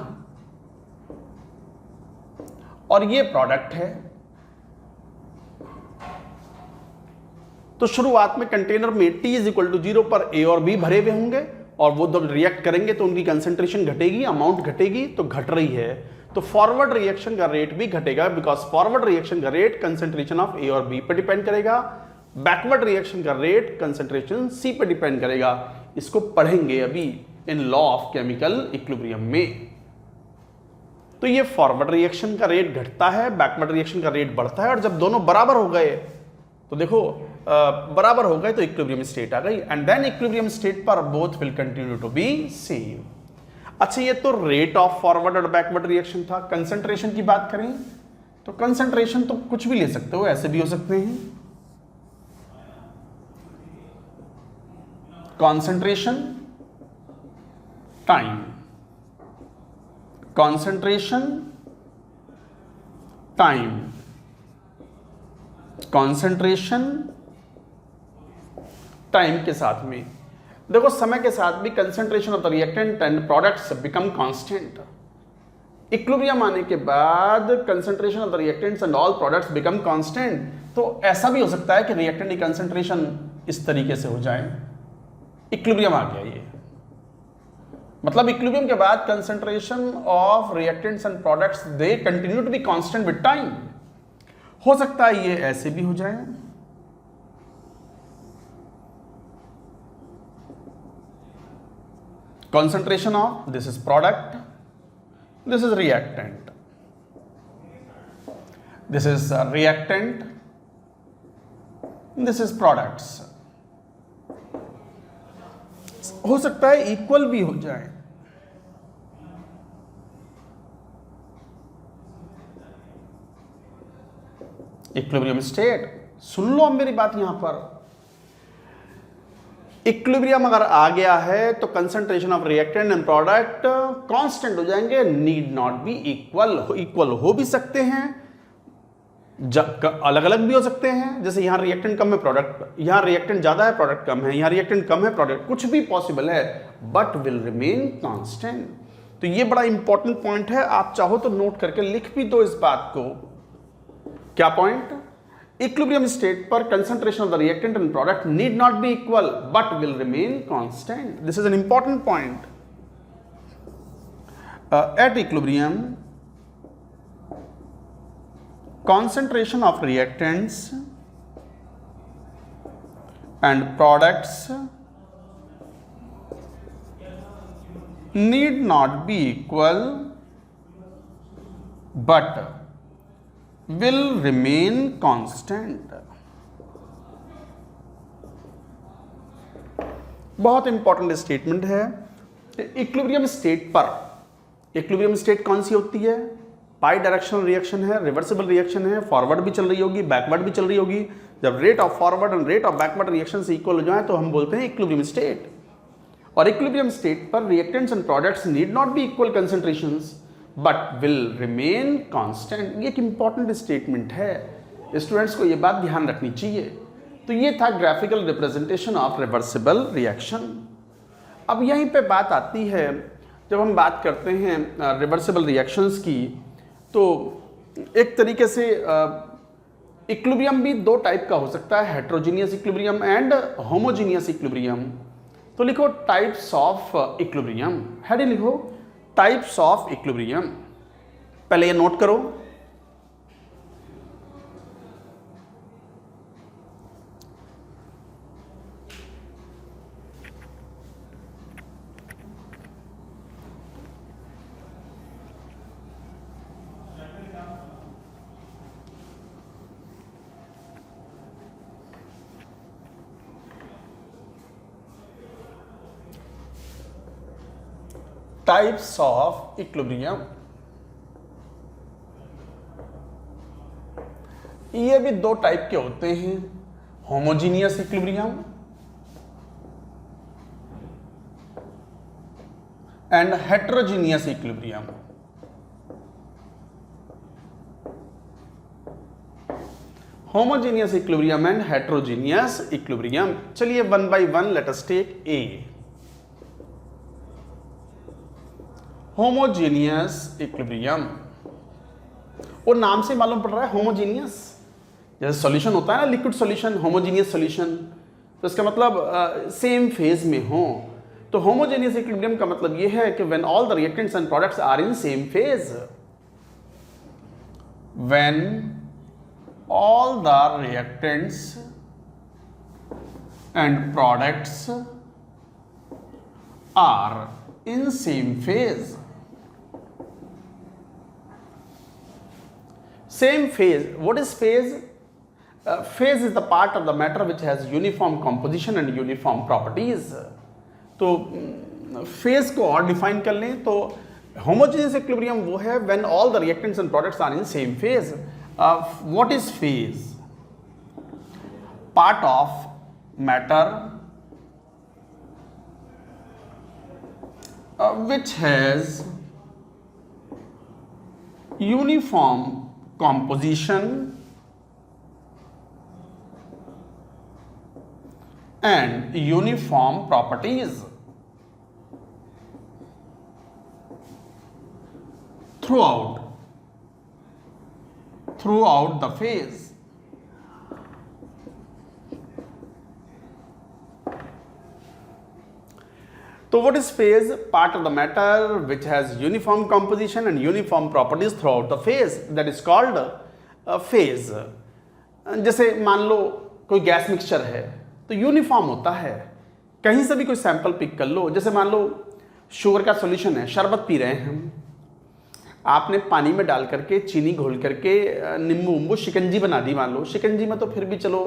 और ये प्रोडक्ट है। तो शुरुआत में कंटेनर में T इज इक्वल टू 0 पर A और B भरे हुए होंगे, और वो जब रिएक्ट करेंगे तो उनकी कंसंट्रेशन घटेगी, अमाउंट घटेगी, तो घट रही है, तो फॉरवर्ड रिएक्शन का रेट भी घटेगा, बिकॉज फॉरवर्ड रिएक्शन का रेट कंसंट्रेशन ऑफ A और B पर डिपेंड करेगा, बैकवर्ड रिएक्शन का रेट कंसंट्रेशन C पर डिपेंड करेगा। इसको पढ़ेंगे अभी in law of chemical equilibrium में। तो ये फॉरवर्ड रिएक्शन का रेट घटता है, बैकवर्ड रिएक्शन का रेट बढ़ता है, और जब दोनों बराबर हो गए तो देखो बराबर हो गए तो इक्विलिब्रियम स्टेट आ गई, एंड देन इक्विलिब्रियम स्टेट पर both will continue to be same. अच्छा, ये तो रेट ऑफ फॉरवर्ड और बैकवर्ड रिएक्शन था। कंसंट्रेशन की बात करें तो कंसंट्रेशन तो कुछ भी ले सकते हो, ऐसे भी हो सकते हैं। Concentration time, concentration time, concentration time के साथ में देखो समय के साथ भी concentration of the reactant and products become constant. Equilibrium आने के बाद concentration of the reactants and all products become constant. तो ऐसा भी हो सकता है कि रिएक्टेंट की कंसंट्रेशन इस तरीके से हो जाए, इक्विलिब्रियम आ गया ये, मतलब इक्विलिब्रियम के बाद concentration of reactants and products they continue to be constant with time. हो सकता है ये ऐसे भी हो जाए, concentration of this is product, this is reactant, this is reactant, this is products। हो सकता है इक्वल भी हो जाए, इक्विलिब्रियम स्टेट। सुन लो मेरी बात यहां पर, इक्विलिब्रियम अगर आ गया है तो concentration of reactant and product constant हो जाएंगे, need not be equal. Equal हो भी सकते हैं, अलग अलग भी हो सकते हैं, जैसे यहां रिएक्टेंट कम है प्रोडक्ट, यहां रिएक्टेंट ज्यादा है प्रोडक्ट कम है, यहां रिएक्टेंट कम है प्रोडक्ट, कुछ भी पॉसिबल है, बट विल रिमेन कांस्टेंट। तो ये बड़ा इंपॉर्टेंट पॉइंट है, आप चाहो तो नोट करके लिख भी दो इस बात को। क्या पॉइंट? इक्विलिब्रियम स्टेट पर concentration of the reactant and product need not be equal but will remain constant. This is an important point. At equilibrium concentration of reactants and products need not be equal but will remain constant. बहुत important statement है। Equilibrium state पर, equilibrium state कौन सी होती है? Bidirectional reaction है, reversible reaction है, forward भी चल रही होगी, बैकवर्ड भी चल रही होगी। जब rate of forward and rate of backward reaction से इक्वल हो जाए तो हम बोलते हैं इक्विलिब्रियम स्टेट। और इक्विलिब्रियम स्टेट पर reactants and products need not be equal concentrations but will remain constant. ये एक इंपॉर्टेंट स्टेटमेंट है, स्टूडेंट्स को ये बात ध्यान रखनी चाहिए। तो ये था graphical representation of reversible reaction. अब यहीं पे बात आती है, जब हम बात करते हैं रिवर्सिबल रिएक्शंस की, तो एक तरीके से इक्विलिब्रियम भी दो टाइप का हो सकता है, heterogeneous equilibrium and homogeneous equilibrium. तो लिखो टाइप्स ऑफ इक्विलिब्रियम, हेडिंग लिखो टाइप्स ऑफ इक्विलिब्रियम। पहले ये नोट करो, टाइप्स ऑफ इक्विलिब्रियम। ये भी दो टाइप के होते हैं, homogeneous equilibrium and heterogeneous equilibrium. Homogeneous equilibrium and heterogeneous equilibrium. चलिए one by one let us take A. Homogeneous equilibrium, वो नाम से मालूम पड़ रहा है होमोजीनियस, जैसे सॉल्यूशन होता है ना, लिक्विड सॉल्यूशन, होमोजीनियस सॉल्यूशन, तो इसका मतलब सेम फेज में हो। तो होमोजीनियस इक्विलिब्रियम का मतलब ये है कि when all the reactants and products are in same phase, when all the reactants and products are in same phase. Same phase, what is phase? Phase is the part of the matter which has uniform composition and uniform properties. तो phase को और define कर लें तो homogeneous equilibrium वो है when all the reactants and products are in same phase. What is phase? Part of matter which has uniform composition and uniform properties throughout the phase. So what is phase? Part of the matter which has uniform composition and uniform properties throughout the phase, that is called phase. जैसे मान लो कोई gas mixture है तो uniform होता है, कहीं से भी कोई सैंपल पिक कर लो। जैसे मान लो शुगर का सॉल्यूशन है, शरबत पी रहे हैं हम, आपने पानी में डाल करके चीनी घोल करके नींबू उम्बू शिकंजी बना दी। मान लो शिकंजी में तो फिर भी चलो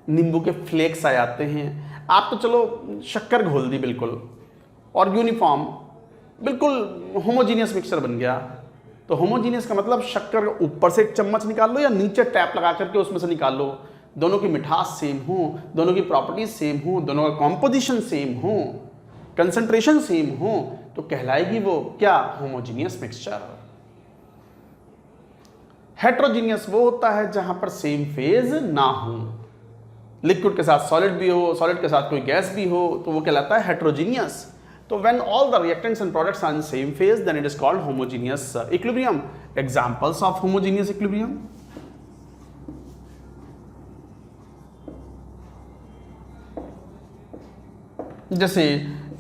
नींबू के फ्लेक्स आ जाते हैं, आप तो चलो शक्कर घोल दी बिल्कुल, और यूनिफॉर्म बिल्कुल होमोजीनियस मिक्सचर बन गया। तो होमोजीनियस का मतलब शक्कर ऊपर से एक चम्मच निकाल लो या नीचे टैप लगा करके उसमें से निकाल लो, दोनों की मिठास सेम हो, दोनों की प्रॉपर्टीज सेम हो, दोनों का कॉम्पोजिशन सेम हो, कंसंट्रेशन सेम हो, तो कहलाएगी वो क्या? Homogeneous mixture. हेट्रोजीनियस वो होता है जहां पर सेम फेज ना हो, लिक्विड के साथ सॉलिड भी हो, सॉलिड के साथ कोई गैस भी हो, तो वो कहलाता है हेट्रोजीनियस। तो when all the reactants and products are in same phase, then it is called homogeneous equilibrium. Examples of homogeneous equilibrium: जैसे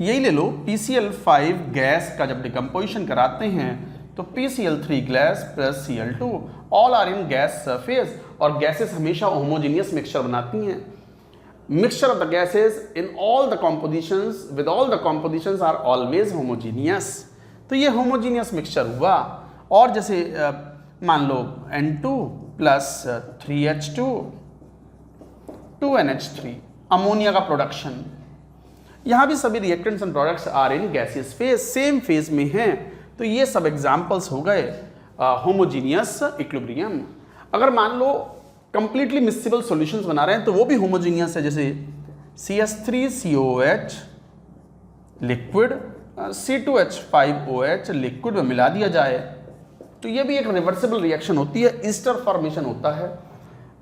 यही ले लो, PCl5 गैस का जब डिकम्पोजिशन कराते हैं तो PCl3 gas plus Cl2 all are in gas phase, और gases हमेशा होमोजीनियस मिक्सचर बनाती हैं। mixture of the gases in all the compositions with all the compositions are always homogeneous। तो ये homogeneous mixture हुआ। और जैसे मान लो N2 plus 3H2 2NH3 ammonia का प्रोडक्शन। यहाँ भी सभी reactants and products are in gaseous phase, same phase में हैं। तो ये सब एग्जाम्पल्स हो गए होमोजीनियस इक्विलिब्रियम। अगर मान लो कंप्लीटली मिक्सिबल सॉल्यूशंस बना रहे हैं तो वो भी होमोजीनियस है, जैसे CH3COOH लिक्विड C2H5OH लिक्विड में मिला दिया जाए तो ये भी एक रिवर्सिबल रिएक्शन होती है, ईस्टर फॉर्मेशन होता है।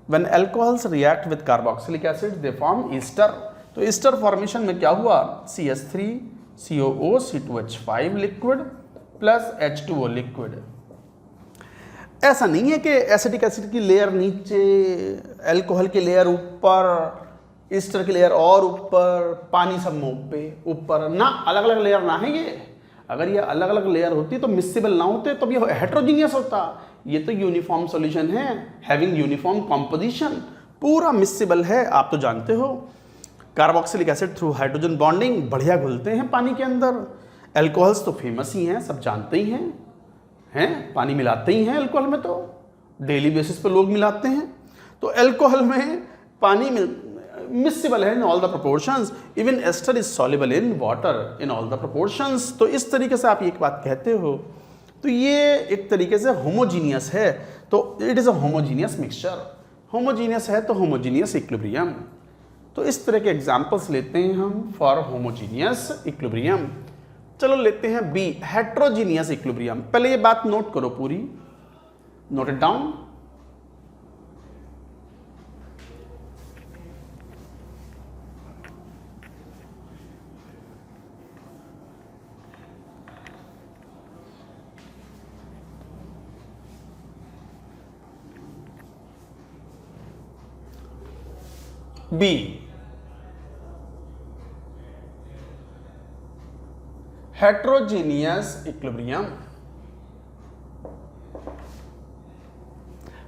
When alcohols react with carboxylic acid they form Easter. तो ईस्टर फॉर्मेशन में क्या हुआ, CH3COO C2H5 liquid plus H2O liquid. ऐसा नहीं है कि एसिटिक एसिड की लेयर नीचे, अल्कोहल की लेयर ऊपर, ईस्टर की लेयर और ऊपर, पानी सब मुंह पे ऊपर, ना अलग अलग लेयर ना है ये। अगर ये अलग अलग लेयर होती तो मिक्सिबल ना होते, तब ये हेट्रोजीनियस होता। ये तो यूनिफॉर्म सॉल्यूशन है, हैविंग यूनिफॉर्म कॉम्पोजिशन, पूरा मिक्सिबल है। आप तो जानते हो carboxylic acid through hydrogen bonding बढ़िया घुलते हैं पानी के अंदर। अल्कोहल्स तो फेमस ही हैं, सब जानते ही हैं, पानी मिलाते ही हैं अल्कोहल में, तो डेली बेसिस पे लोग मिलाते हैं। तो अल्कोहल में पानी मिक्सिबल है in all the proportions, even ester is soluble in water in all the proportions. तो इस तरीके से आप एक बात कहते हो तो ये एक तरीके से होमोजीनियस है। तो it is a homogeneous mixture, homogeneous है तो होमोजीनियस इक्विलिब्रियम। तो इस तरह के एग्जाम्पल्स लेते हैं हम फॉर होमोजीनियस इक्विलिब्रियम। चलो लेते हैं बी, हेट्रोजीनियस इक्विलिब्रियम। पहले ये बात नोट करो पूरी, note it down. B, heterogeneous equilibrium.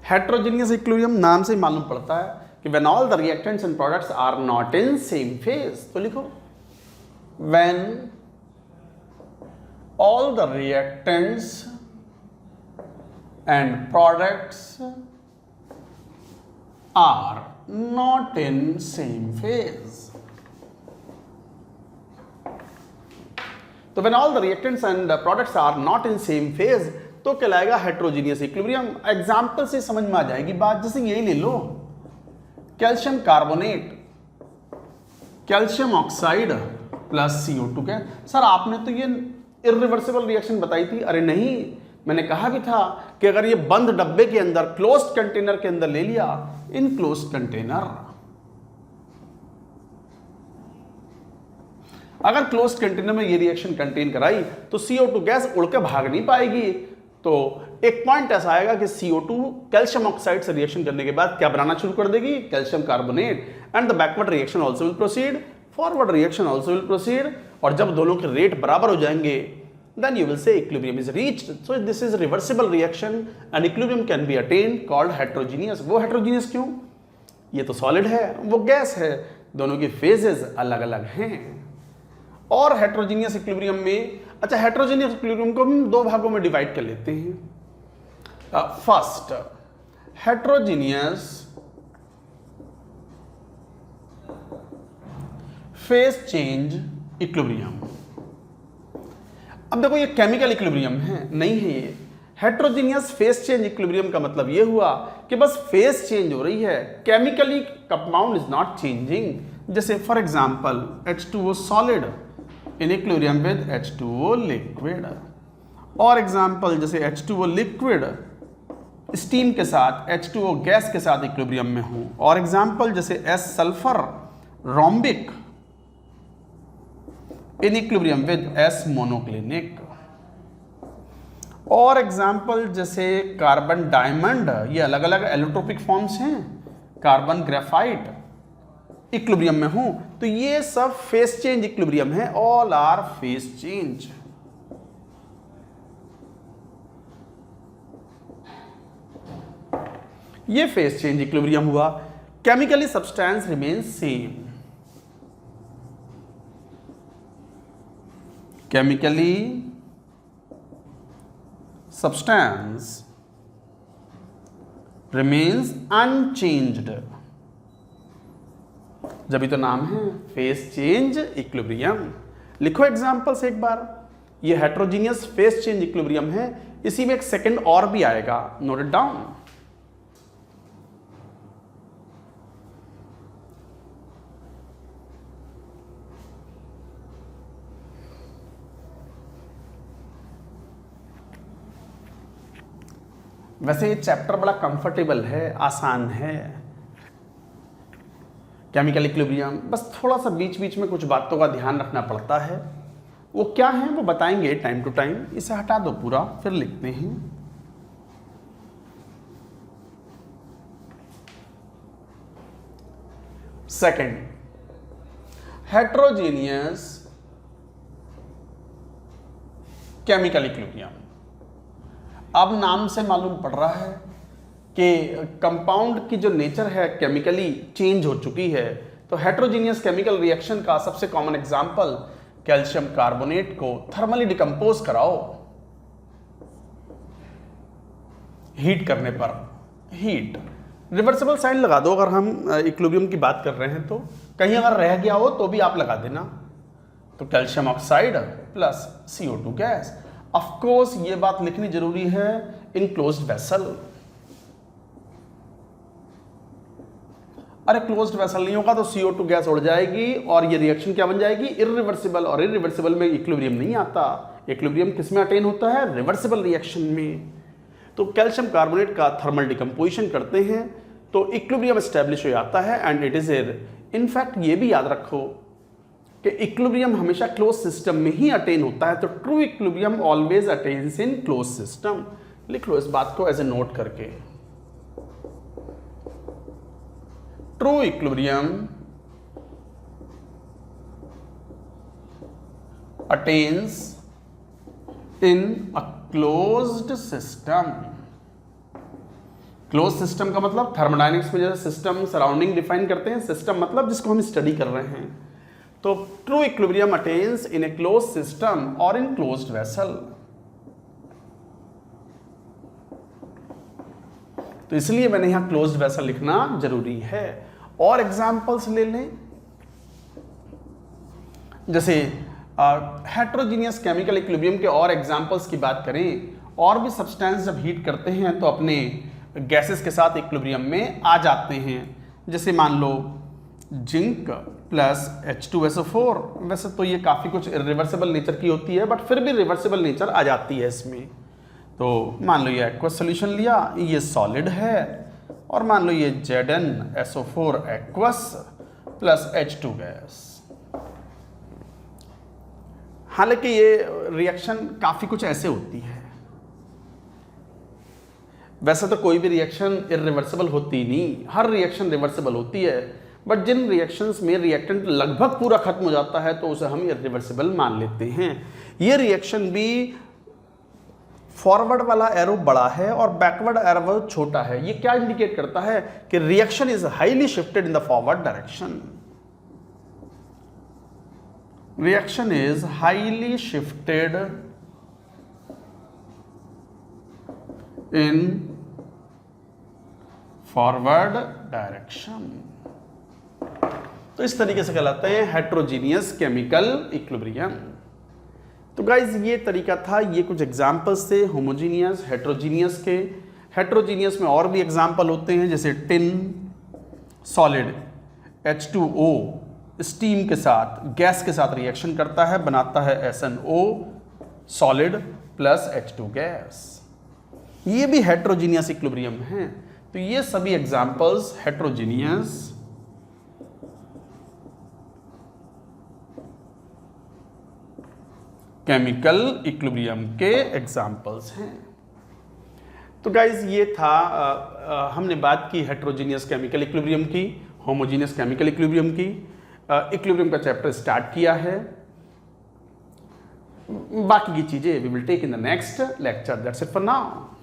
Heterogeneous equilibrium नाम से ही मालूम पड़ता है कि when all the reactants and products are not in same phase. तो लिखो when all the reactants and products are not in same phase. तो when all the reactants and products are not in same phase तो कहलाएगा heterogeneous equilibrium. Example से समझ में आ जाएगी बात, जैसे यही ले लो, calcium carbonate, calcium oxide plus CO2 gas. Sir आपने तो ये इरिवर्सिबल रिएक्शन बताई थी। अरे नहीं, मैंने कहा भी था कि अगर ये बंद डब्बे के अंदर, क्लोज्ड कंटेनर के अंदर ले लिया, इन क्लोज्ड कंटेनर, अगर क्लोज कंटेनर में ये रिएक्शन कंटेन कराई तो CO2 गैस उड़ के भाग नहीं पाएगी। तो एक पॉइंट ऐसा आएगा कि CO2 कैल्शियम ऑक्साइड से रिएक्शन करने के बाद क्या बनाना शुरू कर देगी, calcium carbonate, and the backward reaction also will proceed, forward reaction also will proceed. और जब दोनों के रेट बराबर हो जाएंगे then you will say equilibrium is reached. So this is a reversible reaction and equilibrium can be attained called heterogeneous। वो heterogeneous क्यों, ये तो सॉलिड है, वो गैस है, दोनों के फेजेस अलग अलग हैं। और हेट्रोजीनियस इक्विलिब्रियम में, अच्छा हेट्रोजीनियस इक्विलिब्रियम को हम दो भागों में डिवाइड कर लेते हैं। First, heterogeneous phase change equilibrium. अब देखो ये केमिकल इक्विलिब्रियम है, नहीं है ये। हेट्रोजीनियस फेज चेंज इक्विलिब्रियम का मतलब ये हुआ कि बस फेज चेंज हो रही है, chemically compound is not changing. जैसे for example H2O solid in equilibrium with H2O liquid, और एग्जांपल जैसे H2O लिक्विड स्टीम के साथ H2O गैस के साथ इक्विलिब्रियम में हो, और एग्जांपल जैसे S sulphur rhombic in equilibrium with S monoclinic, और एग्जाम्पल जैसे कार्बन डायमंड, ये अलग अलग एलोट्रोपिक फॉर्म्स हैं, कार्बन ग्रेफाइट इक्विलिब्रियम में हो। तो ये सब फेज चेंज इक्विलिब्रियम है, ऑल आर फेज चेंज। ये फेज चेंज इक्विलिब्रियम हुआ। chemically substance remains same. Chemically substance remains unchanged. जब तो नाम है फेस चेंज इक्विलिब्रियम। लिखो एग्जांपल्स एक बार। ये हेट्रोजीनियस फेस चेंज इक्विलिब्रियम है, इसी में एक सेकंड और भी आएगा, नोट इट डाउन। वैसे ये चैप्टर बड़ा कंफर्टेबल है, आसान है, केमिकल इक्विलिब्रियम। बस थोड़ा सा बीच बीच में कुछ बातों का ध्यान रखना पड़ता है। वो क्या है वो बताएंगे टाइम टू टाइम। इसे हटा दो पूरा, फिर लिखते हैं। Second, heterogeneous chemical equilibrium. अब नाम से मालूम पड़ रहा है कि कंपाउंड की जो नेचर है केमिकली चेंज हो चुकी है। तो हेट्रोजीनियस केमिकल रिएक्शन का सबसे कॉमन एग्जांपल, कैल्शियम कार्बोनेट को थर्मली डिकम्पोज कराओ हीट करने पर। हीट रिवर्सिबल साइन लगा दो अगर हम इक्विलिब्रियम की बात कर रहे हैं तो, कहीं अगर रह गया हो तो भी आप लगा देना। तो calcium oxide plus CO2 gas. Of course ये बात लिखनी जरूरी है, इन क्लोज्ड वेसल। अरे क्लोज्ड वेसल नहीं होगा तो CO2 गैस उड़ जाएगी और ये रिएक्शन क्या बन जाएगी, इरिवर्सिबल। और इरिवर्सिबल में इक्विलिब्रियम नहीं आता। इक्विलिब्रियम किस में अटेन होता है, रिवर्सिबल रिएक्शन में। तो कैल्शियम कार्बोनेट का थर्मल डिकम्पोजिशन करते हैं तो इक्विलिब्रियम एस्टेब्लिश हो जाता है एंड इट इज इनफैक्ट ये भी याद रखो कि इक्विलिब्रियम हमेशा क्लोज सिस्टम में ही अटेन होता है। तो true equilibrium always attains in close system. लिख लो इस बात को एज ए नोट करके। True equilibrium attains in a closed system. Close system का मतलब थर्मोडायनेमिक्स में जैसे सिस्टम सराउंडिंग डिफाइन करते हैं, सिस्टम मतलब जिसको हम स्टडी कर रहे हैं। तो ट्रू इक्विलिब्रियम अटेन्स इन ए क्लोज सिस्टम और इन क्लोज्ड वेसल। तो इसलिए मैंने यहां क्लोज्ड वेसल लिखना जरूरी है। और एग्जांपल्स ले लें, जैसे हेट्रोजीनियस केमिकल इक्विलिब्रियम के और एग्जांपल्स की बात करें, और भी सब्सटेंस जब हीट करते हैं तो अपने गैसेस के साथ इक्विलिब्रियम में आ जाते हैं। जैसे मान लो जिंक प्लस H2SO4। वैसे तो ये काफ़ी कुछ इरिवर्सिबल नेचर की होती है, बट फिर भी रिवर्सिबल नेचर आ जाती है इसमें। तो मान लो ये एक्वस सोल्यूशन लिया, ये सॉलिड है, और मान लो ये ZnSO4 aqueous plus H2 gas. हालांकि ये रिएक्शन काफ़ी कुछ ऐसे होती है। वैसे तो कोई भी रिएक्शन इरिवर्सिबल होती नहीं, हर रिएक्शन रिवर्सिबल होती है, बट जिन रिएक्शंस में रिएक्टेंट लगभग पूरा खत्म हो जाता है तो उसे हम इरिवर्सिबल मान लेते हैं। ये रिएक्शन भी फॉरवर्ड वाला एरो बड़ा है और बैकवर्ड एरो छोटा है। ये क्या इंडिकेट करता है कि reaction is highly shifted in the forward direction. Reaction is highly shifted in forward direction. तो इस तरीके से कहलाते हैं हेट्रोजीनियस केमिकल इक्विलिब्रियम। तो गाइज ये तरीका था, ये कुछ एग्जाम्पल्स थे होमोजीनियस हेट्रोजीनियस के। हेट्रोजीनियस में और भी एग्जाम्पल होते हैं, जैसे टिन सॉलिड H2O स्टीम के साथ गैस के साथ रिएक्शन करता है, बनाता है SnO solid plus H2 gas. ये भी हेट्रोजीनियस इक्विलिब्रियम है। तो ये सभी एग्जाम्पल्स हेट्रोजीनियस केमिकल इक्विलिब्रियम के एग्जाम्पल्स हैं। तो गाइज ये था हमने बात की हेट्रोजीनियस केमिकल इक्विलिब्रियम की, होमोजीनियस केमिकल इक्विलिब्रियम की। इक्विलिब्रियम का चैप्टर स्टार्ट किया है, बाकी की चीजें we will take in the next lecture. That's it for now.